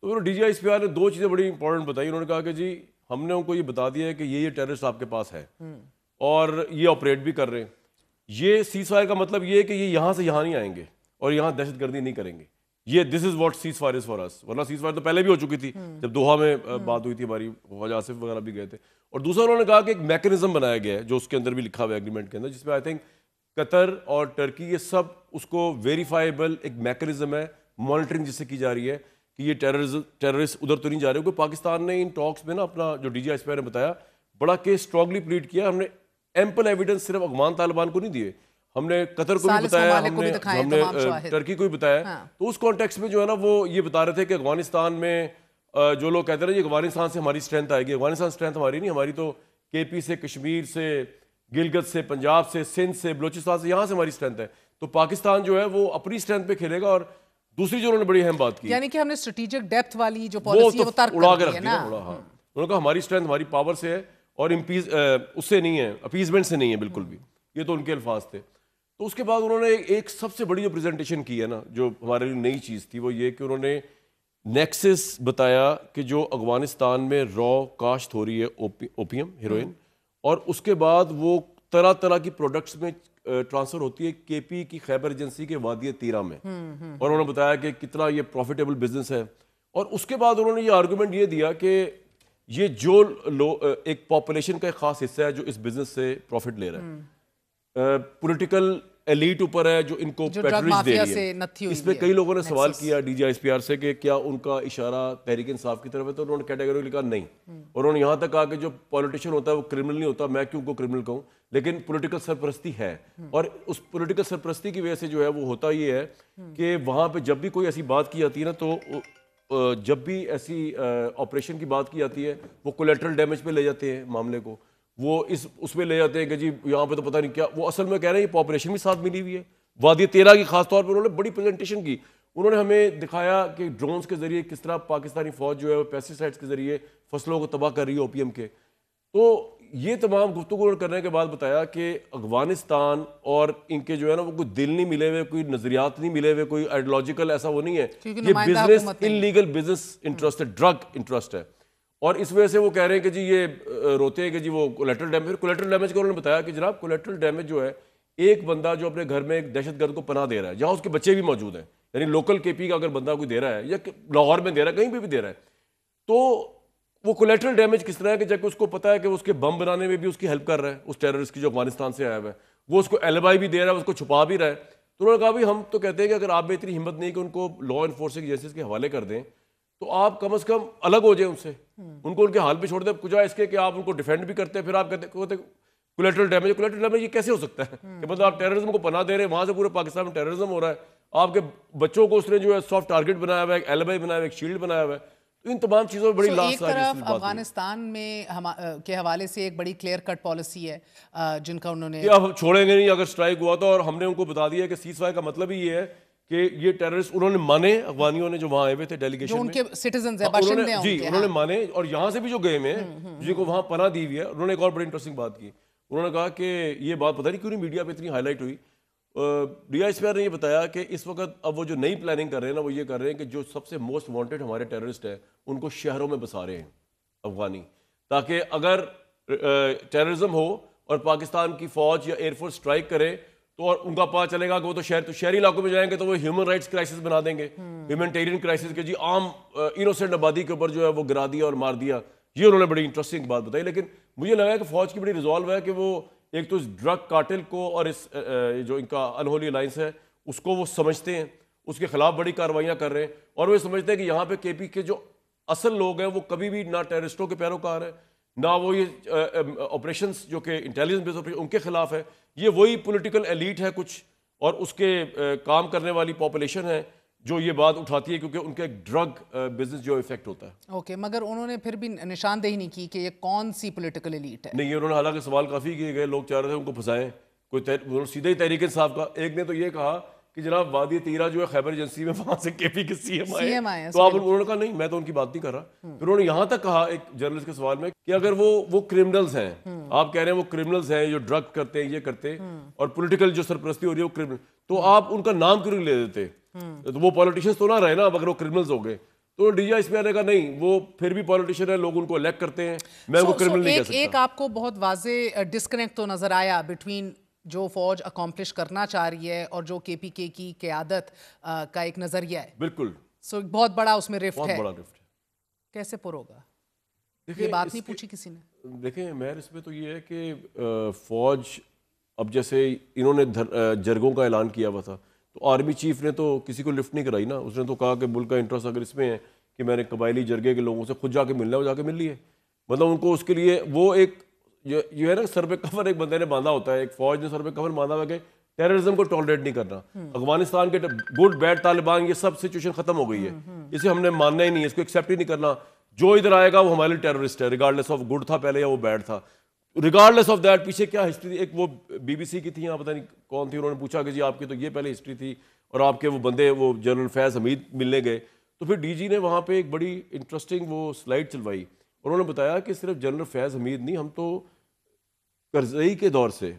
तो DGISPR ने 2 चीज़ें बड़ी इंपॉर्टेंट बताई। उन्होंने कहा कि जी हमने उनको ये बता दिया है कि ये टेररिस्ट आपके पास है और ये ऑपरेट भी कर रहे हैं। ये सीज फायर का मतलब ये है कि ये यहाँ से यहाँ नहीं आएंगे और यहाँ दहशतगर्दी नहीं करेंगे। ये this is what cease fire is for us. वरना सीज फायर तो पहले भी हो चुकी थी, जब दोहा में बात हुई थी हमारी, ख्वाजा आसिफ वगैरह भी गए थे। और दूसरा उन्होंने कहा कि एक मैकेनिज्म बनाया गया है जो उसके अंदर भी लिखा हुआ है एग्रीमेंट के अंदर, जिसमें आई थिंक कतर और टर्की ये सब उसको वेरीफाइबल एक मैकेनिज्म है, मॉनिटरिंग जिससे की जा रही है कि ये टेररिस्ट उधर तो नहीं जा रहे। क्योंकि पाकिस्तान ने इन टॉक्स में ना अपना, जो DGISPR ने बताया, बड़ा केस स्ट्रांगली प्लीड किया। हमने एम्पल एविडेंस सिर्फ अफगान तालिबान को नहीं दिए, हमने कतर को भी बताया, हमने टर्की को भी बताया। तो उस कॉन्टेक्स्ट में जो है ना वो ये बता रहे थे कि अफगानिस्तान में जो लोग कहते हैं ना अफगानिस्तान से हमारी स्ट्रेंथ आएगी, अफगानिस्तान स्ट्रेंथ हमारी नहीं, हमारी तो KP से, कश्मीर से, गिलगित से, पंजाब से, सिंध से, बलोचिस्तान से, यहाँ से हमारी स्ट्रेंथ है। तो पाकिस्तान जो है वो अपनी स्ट्रेंथ पे खेलेगा। और दूसरी जो उन्होंने बड़ी अहम बात की, यानी कि हमने स्ट्रेटेजिक डेप्थ वाली जो पॉलिसी है वो तर्क उड़ा के रख दी ना। उन्होंने कहा हमारी स्ट्रेंथ हमारी पावर से है और उससे नहीं है, अपीजमेंट से नहीं है बिल्कुल भी। ये तो उनके अल्फाज थे। तो उसके बाद उन्होंने एक सबसे बड़ी जो प्रेजेंटेशन की है ना, जो हमारे लिए नई चीज़ थी, वो ये कि उन्होंने नेक्सस बताया कि जो अफगानिस्तान में रॉ काश्त हो रही है ओपियम, हेरोइन, और उसके बाद वो तरह तरह की प्रोडक्ट्स में ट्रांसफ़र होती है KP की खैबर एजेंसी के वादी तीरा में। और उन्होंने बताया कि कितना ये प्रॉफिटेबल बिजनेस है। और उसके बाद उन्होंने ये आर्गूमेंट ये दिया कि ये जो एक पॉपुलेशन का एक ख़ास हिस्सा है जो इस बिजनेस से प्रॉफिट ले रहा है, पॉलिटिकल एलीट ऊपर है जो इनको पैट्रोनेज दे रही है। इस पे कई लोगों ने सवाल किया DGISPR से कि क्या उनका इशारा तहरीक इंसाफ की तरफ है, तो उन्होंने कैटेगरी लिखा नहीं। और उन्होंने यहाँ तक कहा कि जो पॉलिटिशियन होता है वो क्रिमिनल नहीं होता, मैं क्यों को क्रिमिनल कहूँ, लेकिन पॉलिटिकल सरपरस्ती है। और उस पॉलिटिकल सरपरस्ती की वजह से जो है वो होता ये है कि वहाँ पे जब भी कोई ऐसी बात की जाती है ना, तो जब भी ऐसी ऑपरेशन की बात की जाती है वो कोलेटरल डैमेज पे ले जाते हैं मामले को, वो उसमें ले जाते हैं कि जी यहाँ पे तो पता नहीं क्या। वो असल में कह रहे हैं ये पॉपुलेशन भी साथ मिली हुई है। वादी तेरा की खास तौर पर उन्होंने बड़ी प्रेजेंटेशन की। انہوں نے ہمیں دکھایا کہ ڈرونز کے ذریعے کس طرح پاکستانی فوج جو ہے وہ پیسٹی سائڈس کے ذریعے فصلوں کو تباہ کر رہی ہے او پی ایم کے. تو یہ تمام گفتگو کرنے کے بعد بتایا کہ افغانستان اور ان کے جو ہے نا وہ کوئی دل نہیں ملے ہوئے, کوئی نظریات نہیں ملے ہوئے, کوئی آئیڈیالوجیکل ایسا وہ نہیں ہے, یہ بزنس انلیگل بزنس انٹرسٹ ہے, ڈرگ انٹرسٹ ہے. اور اس وجہ سے وہ کہہ رہے ہیں کہ جی یہ روتے ہیں کہ جی وہ کولیٹرل ڈیمیج. کولیٹرل ڈیمیج کا انہوں نے بتایا کہ جناب کولیٹرل ڈیمیج جو ہے ایک بندہ جو اپنے گھر میں ایک دہشت گرد کو پناہ دے رہا ہے جہاں اس کے بچے بھی موجود ہیں, یعنی لوکل کے پی کا اگر بندہ کوئی دے رہا ہے یا لاہور میں دے رہا ہے کہیں بھی دے رہا ہے, تو وہ کولیٹرل ڈیمیج کس طرح ہے کہ جب اس کو پتا ہے کہ اس کے بم بنانے میں بھی اس کی ہیلپ کر رہا ہے, اس ٹیررسٹ کی جو افغانستان سے آیا ہوا ہے, وہ اس کو ایلیبائی بھی دے رہا ہے, اس کو چھپا بھی رہا ہے. تو انہوں نے کہا بھی ہم تو کہتے ہیں کہ اگر آپ میں اتنی ہمت نہیں کہ ان کو لا انفورسنگ ایجنسیز کے حوالے کر دیں تو آپ کم از کم الگ ہو جائیں ان سے, ان کو ان کے حال پہ چھوڑ دیں, کجا اس کے کہ آپ ان کو ڈیفینڈ بھی کرتے ہیں پھر آپ کہتے کولیٹرل ڈیمیج. کولیٹرل ڈیمیج یہ کیسے ہو سکتا ہے کہ مطلب آپ ٹیررزم کو پناہ دے رہے ہیں, وہاں سے پورے پاکستان میں ٹیررزم ہو رہا ہے, آپ کے بچوں کو اس نے جو ہے سافٹ ٹارگٹ بنایا ہوا ہے, ایک ایلیبائی بنایا ہوا ہے, ایک شیلڈ بنایا ہوا ہے. تو ان تمام چیزوں میں بڑی لاس. ایک طرف افغانستان میں کے حوالے سے ایک بڑی کلیئر کٹ پالیسی ہے جن کا انہوں نے اب چھوڑیں گے نہیں اگر اسٹرائک ہوا تو, اور ہم نے ان کو بتا دیا کہ سیز فائر کا مطلب ہی یہ ہے کہ یہ ٹیررسٹ انہوں نے مانے, افغانیوں نے جو وہاں آئے ہوئے تھے ڈیلیگیشن میں, جو ان کے سٹیزنز ہیں باشندے ہیں, جی انہوں نے مانے, اور یہاں سے بھی جو گئے ہیں جن کو وہاں پناہ دی ہوئی ہے. انہوں نے ایک اور بڑی انٹرسٹنگ بات کی, انہوں نے کہا کہ یہ بات پتہ نہیں کیوں نہیں میڈیا پہ اتنی ہائی لائٹ ہوئی. ڈی آئی اسپیئر نے یہ بتایا کہ اس وقت اب وہ جو نئی پلاننگ کر رہے ہیں نا, وہ یہ کر رہے ہیں کہ جو سب سے موسٹ وانٹیڈ ہمارے ٹیررسٹ ہیں ان کو شہروں میں بسا رہے ہیں افغانی, تاکہ اگر ٹیررزم ہو اور پاکستان کی فوج یا ایئر فورس اسٹرائک کرے تو اور ان کا پتہ چلے گا کہ وہ تو شہری علاقوں میں جائیں گے تو وہ ہیومن رائٹس کرائسس بنا دیں گے, ہیومنٹیرین کرائسس کے جی عام انوسینٹ آبادی کے اوپر جو ہے وہ گرا دیا اور مار دیا. یہ انہوں نے بڑی انٹرسٹنگ بات بتائی. لیکن مجھے لگا کہ فوج کی بڑی ریزالو ہے کہ وہ ایک تو اس ڈرگ کارٹل کو اور اس جو ان کا انہولی الائنس ہے اس کو وہ سمجھتے ہیں, اس کے خلاف بڑی کارروائیاں کر رہے ہیں, اور وہ سمجھتے ہیں کہ یہاں پہ کے پی کے جو اصل لوگ ہیں وہ کبھی بھی نہ ٹیررسٹوں کے پیروکار ہیں, نہ وہ یہ آپریشنز جو کہ انٹیلیجنس بیس آپریشن ان کے خلاف ہے. یہ وہی پولیٹیکل ایلیٹ ہے کچھ, اور اس کے کام کرنے والی پاپولیشن ہے جو یہ بات اٹھاتی ہے کیونکہ ان کا ایک ڈرگ بزنس جو افیکٹ ہوتا ہے. اوکے, مگر انہوں نے پھر بھی نشاندہی نہیں کی کہ یہ کون سی پولیٹیکل ایلیٹ ہے. نہیں, انہوں نے حالانکہ سوال کافی کیے گئے, لوگ چاہ رہے تھے ان کو پھنسائیں, کوئی سیدھا ہی تحریک انصاف کا ایک نے تو یہ کہا کہ جناب وادی تیرا جو ہے خیبر ایجنسی میں وہاں سے کے پی کے سی ایم آئے, تو آپ انہوں نے کہا نہیں میں تو ان کی بات نہیں کر رہا. پھر انہوں نے یہاں تک کہا ایک جرنلسٹ کے سوال میں کہ اگر وہ کرمنلز ہیں, آپ کہہ رہے ہیں وہ کرمنلز ہیں جو ڈرگ کرتے ہیں یہ کرتے اور پولیٹیکل جو سرپرستی ہو رہی ہے وہ کرمنل, تو آپ ان کا نام کیوں نہیں لے دیتے, تو وہ پولیٹیشینز تو نہ رہے نا اگر وہ کرمنلز ہو گئے. تو ڈی جی اس میں نے کہا نہیں وہ پھر بھی پولیٹیشین ہے, لوگ ان کو الیکٹ کرتے ہیں, میں وہ کرمنل نہیں کہہ سکتا. ایک آپ کو بہت واضح ڈسکنیکٹ تو نظر آیا بٹوین جو فوج اکمپلش کرنا چاہ رہی ہے اور جو کے پی کے کی قیادت کا ایک نظریہ ہے. بالکل, سو بہت بڑا اس میں رفٹ ہے, کیسے پر ہوگا یہ بات نہیں پوچھی کسی نے. دیکھیں مہر اس میں تو یہ ہے کہ فوج اب جیسے انہوں نے جرگوں کا اعلان کیا ہوا تھا تو آرمی چیف نے تو کسی کو لفٹ نہیں کرائی نا, اس نے تو کہا کہ ملک کا انٹرسٹ اگر اس میں ہے کہ میں نے قبائلی جرگے کے لوگوں سے خود جا کے ملنا ہے, وہ جا کے مل لیے. مطلب ان کو اس کے لیے وہ ایک جو ہے نا سر پہ کفن ایک بندے نے باندھا ہوتا ہے, ایک فوج نے سر پہ کفن باندھا ہوا کہ ٹیررزم کو ٹالریٹ نہیں کرنا. افغانستان کے گڈ بیڈ طالبان یہ سب سچویشن ختم ہو گئی ہے, اسے ہم نے ماننا ہی نہیں ہے, اس کو ایکسیپٹ ہی نہیں کرنا. جو ادھر آئے گا وہ ہمارے لیے ٹیررسٹ ہے, ریگارڈلیس آف گڈ تھا پہلے یا وہ بیڈ تھا, ریگارڈلیس آف دیٹ. پیچھے کیا ہسٹری, ایک وہ بی بی سی کی تھی, یہاں پتہ نہیں کون تھی, انہوں نے پوچھا کہ جی آپ کی تو یہ پہلے ہسٹری تھی اور آپ کے وہ بندے وہ جنرل فیض حمید ملنے گئے. تو پھر ڈی جی نے وہاں پہ ایک بڑی انٹرسٹنگ وہ سلائڈ چلوائی, اور انہوں نے بتایا کہ صرف جنرل فیض حمید نہیں, ہم تو کرزئی کے دور سے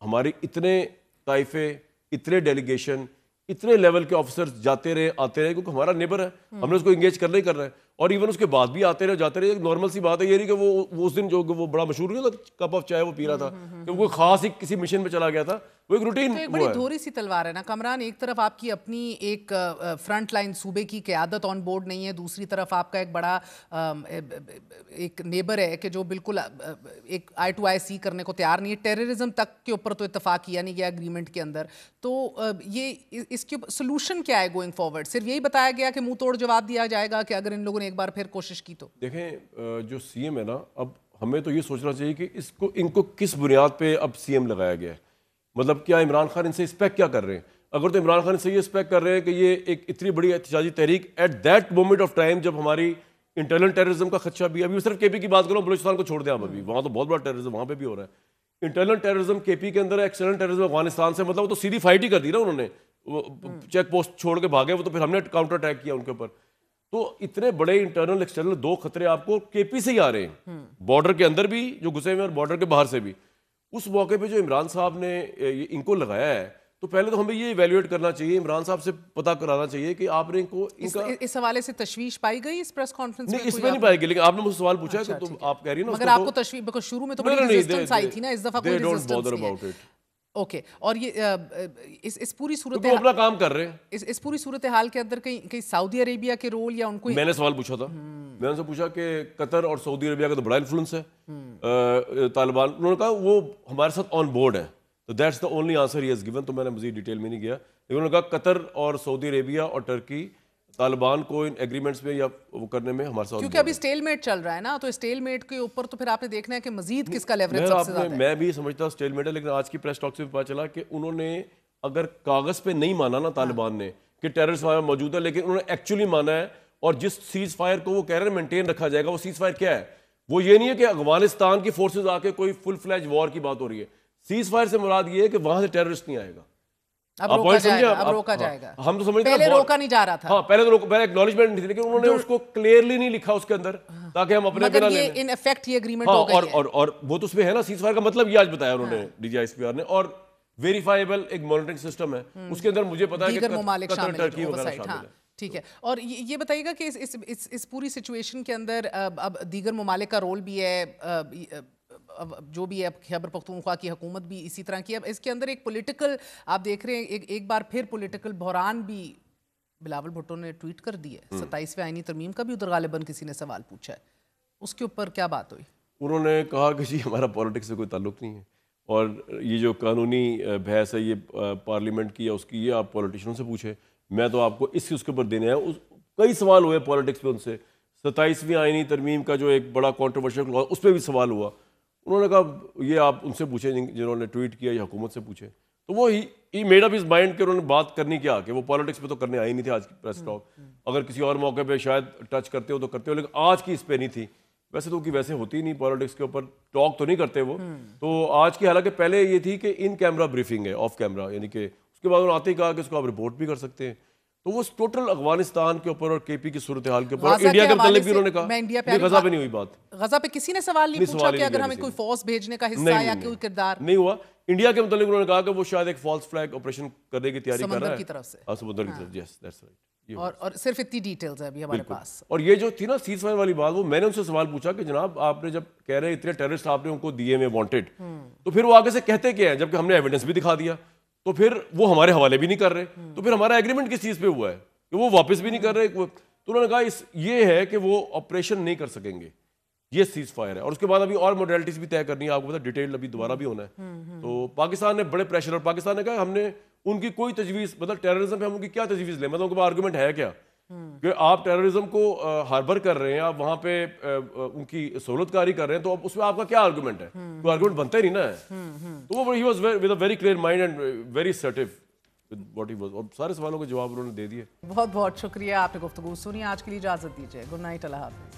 ہماری اتنے طائفے, اتنے ڈیلیگیشن, اتنے لیول کے آفیسرز جاتے رہے آتے رہے, کیونکہ ہمارا نیبر ہے, ہم نے اس کو انگیج کرنا ہی کرنا ہے, اور ایون اس کے بعد بھی آتے رہے جاتے رہے. ایک نارمل سی بات ہے, یہ نہیں کہ وہ اس دن جو وہ بڑا مشہور نہیں تھا کپ آف چائے وہ پی رہا تھا کہ کوئی خاص ایک کسی مشن پہ چلا گیا تھا, وہ ایک روٹین. ایک بڑی دھوری سی تلوار ہے نا کمران, ایک طرف آپ کی اپنی ایک فرنٹ لائن صوبے کی قیادت آن بورڈ نہیں ہے, دوسری طرف آپ کا ایک بڑا ایک نیبر ہے کہ جو بالکل ایک آئی ٹو آئی سی کرنے کو تیار نہیں ہے. ٹیررزم تک کے اوپر تو اتفاق کیا نہیں گیا اگریمنٹ کے اندر, تو یہ اس کے سلوشن کیا ہے گوئنگ فارورڈ؟ صرف یہی بتایا گیا کہ منہ توڑ جواب دیا جائے گا کہ اگر ان لوگوں نے ایک بار پھر کوشش کی تو؟ دیکھیں جو سی ایم ہے نا, اب ہمیں تو یہ سوچنا چاہیے کہ ان کو کس بنیاد پہ اب سی ایم لگایا گیا ہے. مطلب کیا عمران خان ان سے اسپیکٹ کیا کر رہے ہیں؟ اگر تو عمران خان سے یہ اسپیکٹ کر رہے ہیں کہ یہ ایک اتنی بڑی احتجاجی تحریک at that moment of time جب ہماری انٹرنل ٹیررزم کا خدشہ بھی, ابھی صرف کے پی کی بات کروں, بلوچستان کو چھوڑ دیں آپ, ابھی وہاں تو بہت بڑا ٹیررزم وہاں پہ بھی ہو رہا ہے. انٹرنل ٹیررزم کے پی کے اندر ہے, ایکسٹرنل ٹیررزم افغانستان سے, مطلب تو سیدھی فائٹ ہی کر دی نا انہوں نے चेक पोस्ट छोड़ के भागे वो, तो फिर हमने काउंटर अटैक किया उनके ऊपर। तो इतने बड़े इंटरनल एक्सटर्नल दो खतरे आपको केपी से ही आ रहे हैं, बॉर्डर के अंदर भी जो घुसे हुए हैं और बॉर्डर के बाहर से भी। उस मौके पे जो इमरान साहब ने इनको लगाया है, तो पहले तो हमें ये इवेल्युएट करना चाहिए, इमरान साहब से पता कराना चाहिए कि आपने इनको इस हवाले से तशवीश पाई गई इस प्रेस कॉन्फ्रेंस में? नहीं, इसमें नहीं पाई गई, लेकिन आपने मुझसे सवाल पूछा है तो आप कह रही है ना, मगर आपको तशवीश, बिकॉज़ शुरू में तो बड़ी रेजिस्टेंस आई थी ना, इस दफा कोई रेजिस्टेंस नहीं है। ओके, और ये इस पूरी सूरत तो अपना काम कर रहे हैं, इस पूरी सूरत हाल के अंदर कहीं सऊदी अरेबिया के रोल या उनको, मैंने सवाल पूछा था, मैंने उनसे पूछा कि कतर और सऊदी अरेबिया का तो बड़ा इन्फ्लुएंस है तालिबान, उन्होंने कहा वो हमारे साथ ऑन बोर्ड है, तो that's the only answer he has given. तो मैंने मजीद डिटेल में नहीं गया, लेकिन उन्होंने कहा कतर और सऊदी अरेबिया और टर्की तालिबान को इन एग्रीमेंट्स में या वो करने में हमारे साथ, क्योंकि अभी स्टेलमेट चल रहा है ना, तो स्टेलमेट के ऊपर तो फिर आपने देखना है कि मजीद किसका लेवरेज सबसे ज्यादा है। मैं भी समझता स्टेलमेट है, लेकिन आज की प्रेस टॉक से पता चला कि उन्होंने अगर कागज पे नहीं माना ना तालिबान ने कि टेररिस्ट वहां मौजूद है, लेकिन उन्होंने एक्चुअली माना है, और जिस सीज फायर को वो कह रहे हैं मेंटेन रखा जाएगा, वो सीज फायर क्या है? वो ये नहीं है कि अफगानिस्तान की फोर्सेज आके कोई फुल फ्लैज वॉर की बात हो रही है। सीज फायर से मुराद ये है कि वहां से टेररिस्ट नहीं आएगा, अब रोका जाएगा। हम तो समझते पहले रोका नहीं जा रहा था, हाँ पहले तो पहले एक्नॉलेजमेंट नहीं थी, लेकिन उन्होंने उसको क्लियरली नहीं लिखा उसके अंदर, ताकि हम अपने मगर ये इन इफेक्ट ये एग्रीमेंट हो गई है। और वो तो उसमें है ना, सीज फायर का मतलब ये आज बताया उन्होंने डीजीआईएसपीआर ने, और वेरीफाइबल एक मॉनिटरिंग सिस्टम है, उसके अंदर मुझे पता है कि कतर टर्की वगैरह शामिल है। ठीक है, और ये बताइएगा कि इस पूरी सिचुएशन के अंदर अब दीगर ममालिक का रोल भी है, जो भी है खैबर पख्तूनख्वा की हुकूमत भी इसी तरह की है। अब इसके अंदर एक पॉलिटिकल, आप देख रहे हैं एक बार फिर पॉलिटिकल बहरान भी बिलावल भुट्टो ने ट्वीट कर दी है। 27वें आईनी तरमीम का भी उधर गालिबन किसी ने सवाल पूछा है, उसके ऊपर क्या बात हुई? उन्होंने कहा कि जी हमारा पॉलिटिक्स से कोई ताल्लुक नहीं है, और ये जो कानूनी बहस है ये पार्लियामेंट की या उसकी, ये आप पॉलिटिशियनों से पूछे, मैं तो आपको उसके ऊपर देने आया। कई सवाल हुए पॉलिटिक्स पे उनसे, 27वीं आईनी तरमीम का जो एक बड़ा कॉन्ट्रोवर्शियल क्लॉज, उस पर भी सवाल हुआ। उन्होंने कहा ये आप उनसे पूछे जिन्होंने ट्वीट किया, या हुकूमत से पूछे। तो वो he made up his mind कि उन्होंने बात करनी क्या, कि वो पॉलिटिक्स पे तो करने आई नहीं थी आज की प्रेस टॉक। अगर किसी और मौके पे शायद टच करते हो तो करते हो, लेकिन आज की इस पे नहीं थी। वैसे तो वैसे होती ही नहीं, पॉलिटिक्स के ऊपर टॉक तो नहीं करते वो। तो आज की, हालांकि पहले ये थी कि इन कैमरा ब्रीफिंग है, ऑफ कैमरा, यानी कि उसके बाद उन्होंने आते ही कहा कि इसको आप रिपोर्ट भी कर सकते हैं। तो वो टोटल अफगानिस्तान के ऊपर और केपी की सूरत हाल के ऊपर, इंडिया के मतलब भी उन्होंने कहा, गजा पे नहीं हुई बात, गजा पे किसी ने सवाल नहीं पूछा कि अगर हमें कोई फोर्स भेजने का हिस्सा या कोई किरदार नहीं हुआ। इंडिया के मतलब उन्होंने कहा कि वो शायद एक फॉल्स फ्लैग ऑपरेशन करने की तैयारी कर रहा है समुद्र की तरफ से, समुद्र की तरफ। Yes that's right. और सिर्फ इतनी डिटेल्स है अभी हमारे पास। और ये जो थी ना सीज फायर वाली बात, वो मैंने उनसे सवाल पूछा कि जनाब आपने जब कह रहे हैं इतने टेररिस्ट आपने उनको दिए में वांटेड, तो फिर वो आगे से कहते क्या है, जबकि हमने एविडेंस भी दिखा दिया, तो फिर वो हमारे हवाले भी नहीं कर रहे, तो फिर हमारा एग्रीमेंट किस चीज पे हुआ है कि वो वापस भी नहीं कर रहे। तो उन्होंने कहा ये है कि वो ऑपरेशन नहीं कर सकेंगे, ये सीज फायर है, और उसके बाद अभी और मोडेलिटीज भी तय करनी है, आपको पता डिटेल अभी दोबारा भी होना है। तो पाकिस्तान ने बड़े प्रेशर, और पाकिस्तान ने कहा हमने उनकी कोई तजवीज़, मतलब टेररिज्म पे हम उनकी क्या तजवीज़ लें, मतलब उनके पास आर्गूमेंट है क्या कि आप टेररिज्म को हार्बर कर रहे हैं, आप वहां पे उनकी सहूलतकारी कर रहे हैं, तो अब उसमें आपका क्या आर्गूमेंट है? कोई आर्गूमेंट बनता ही नहीं ना। तो वो he was with a very clear mind and very assertive with what he was, और सारे सवालों के जवाब उन्होंने दे दिए। बहुत बहुत शुक्रिया, आपने गुफ्तगू सुनी। आज के लिए इजाजत दीजिए। गुड नाइट, अल्लाह हाफिज़।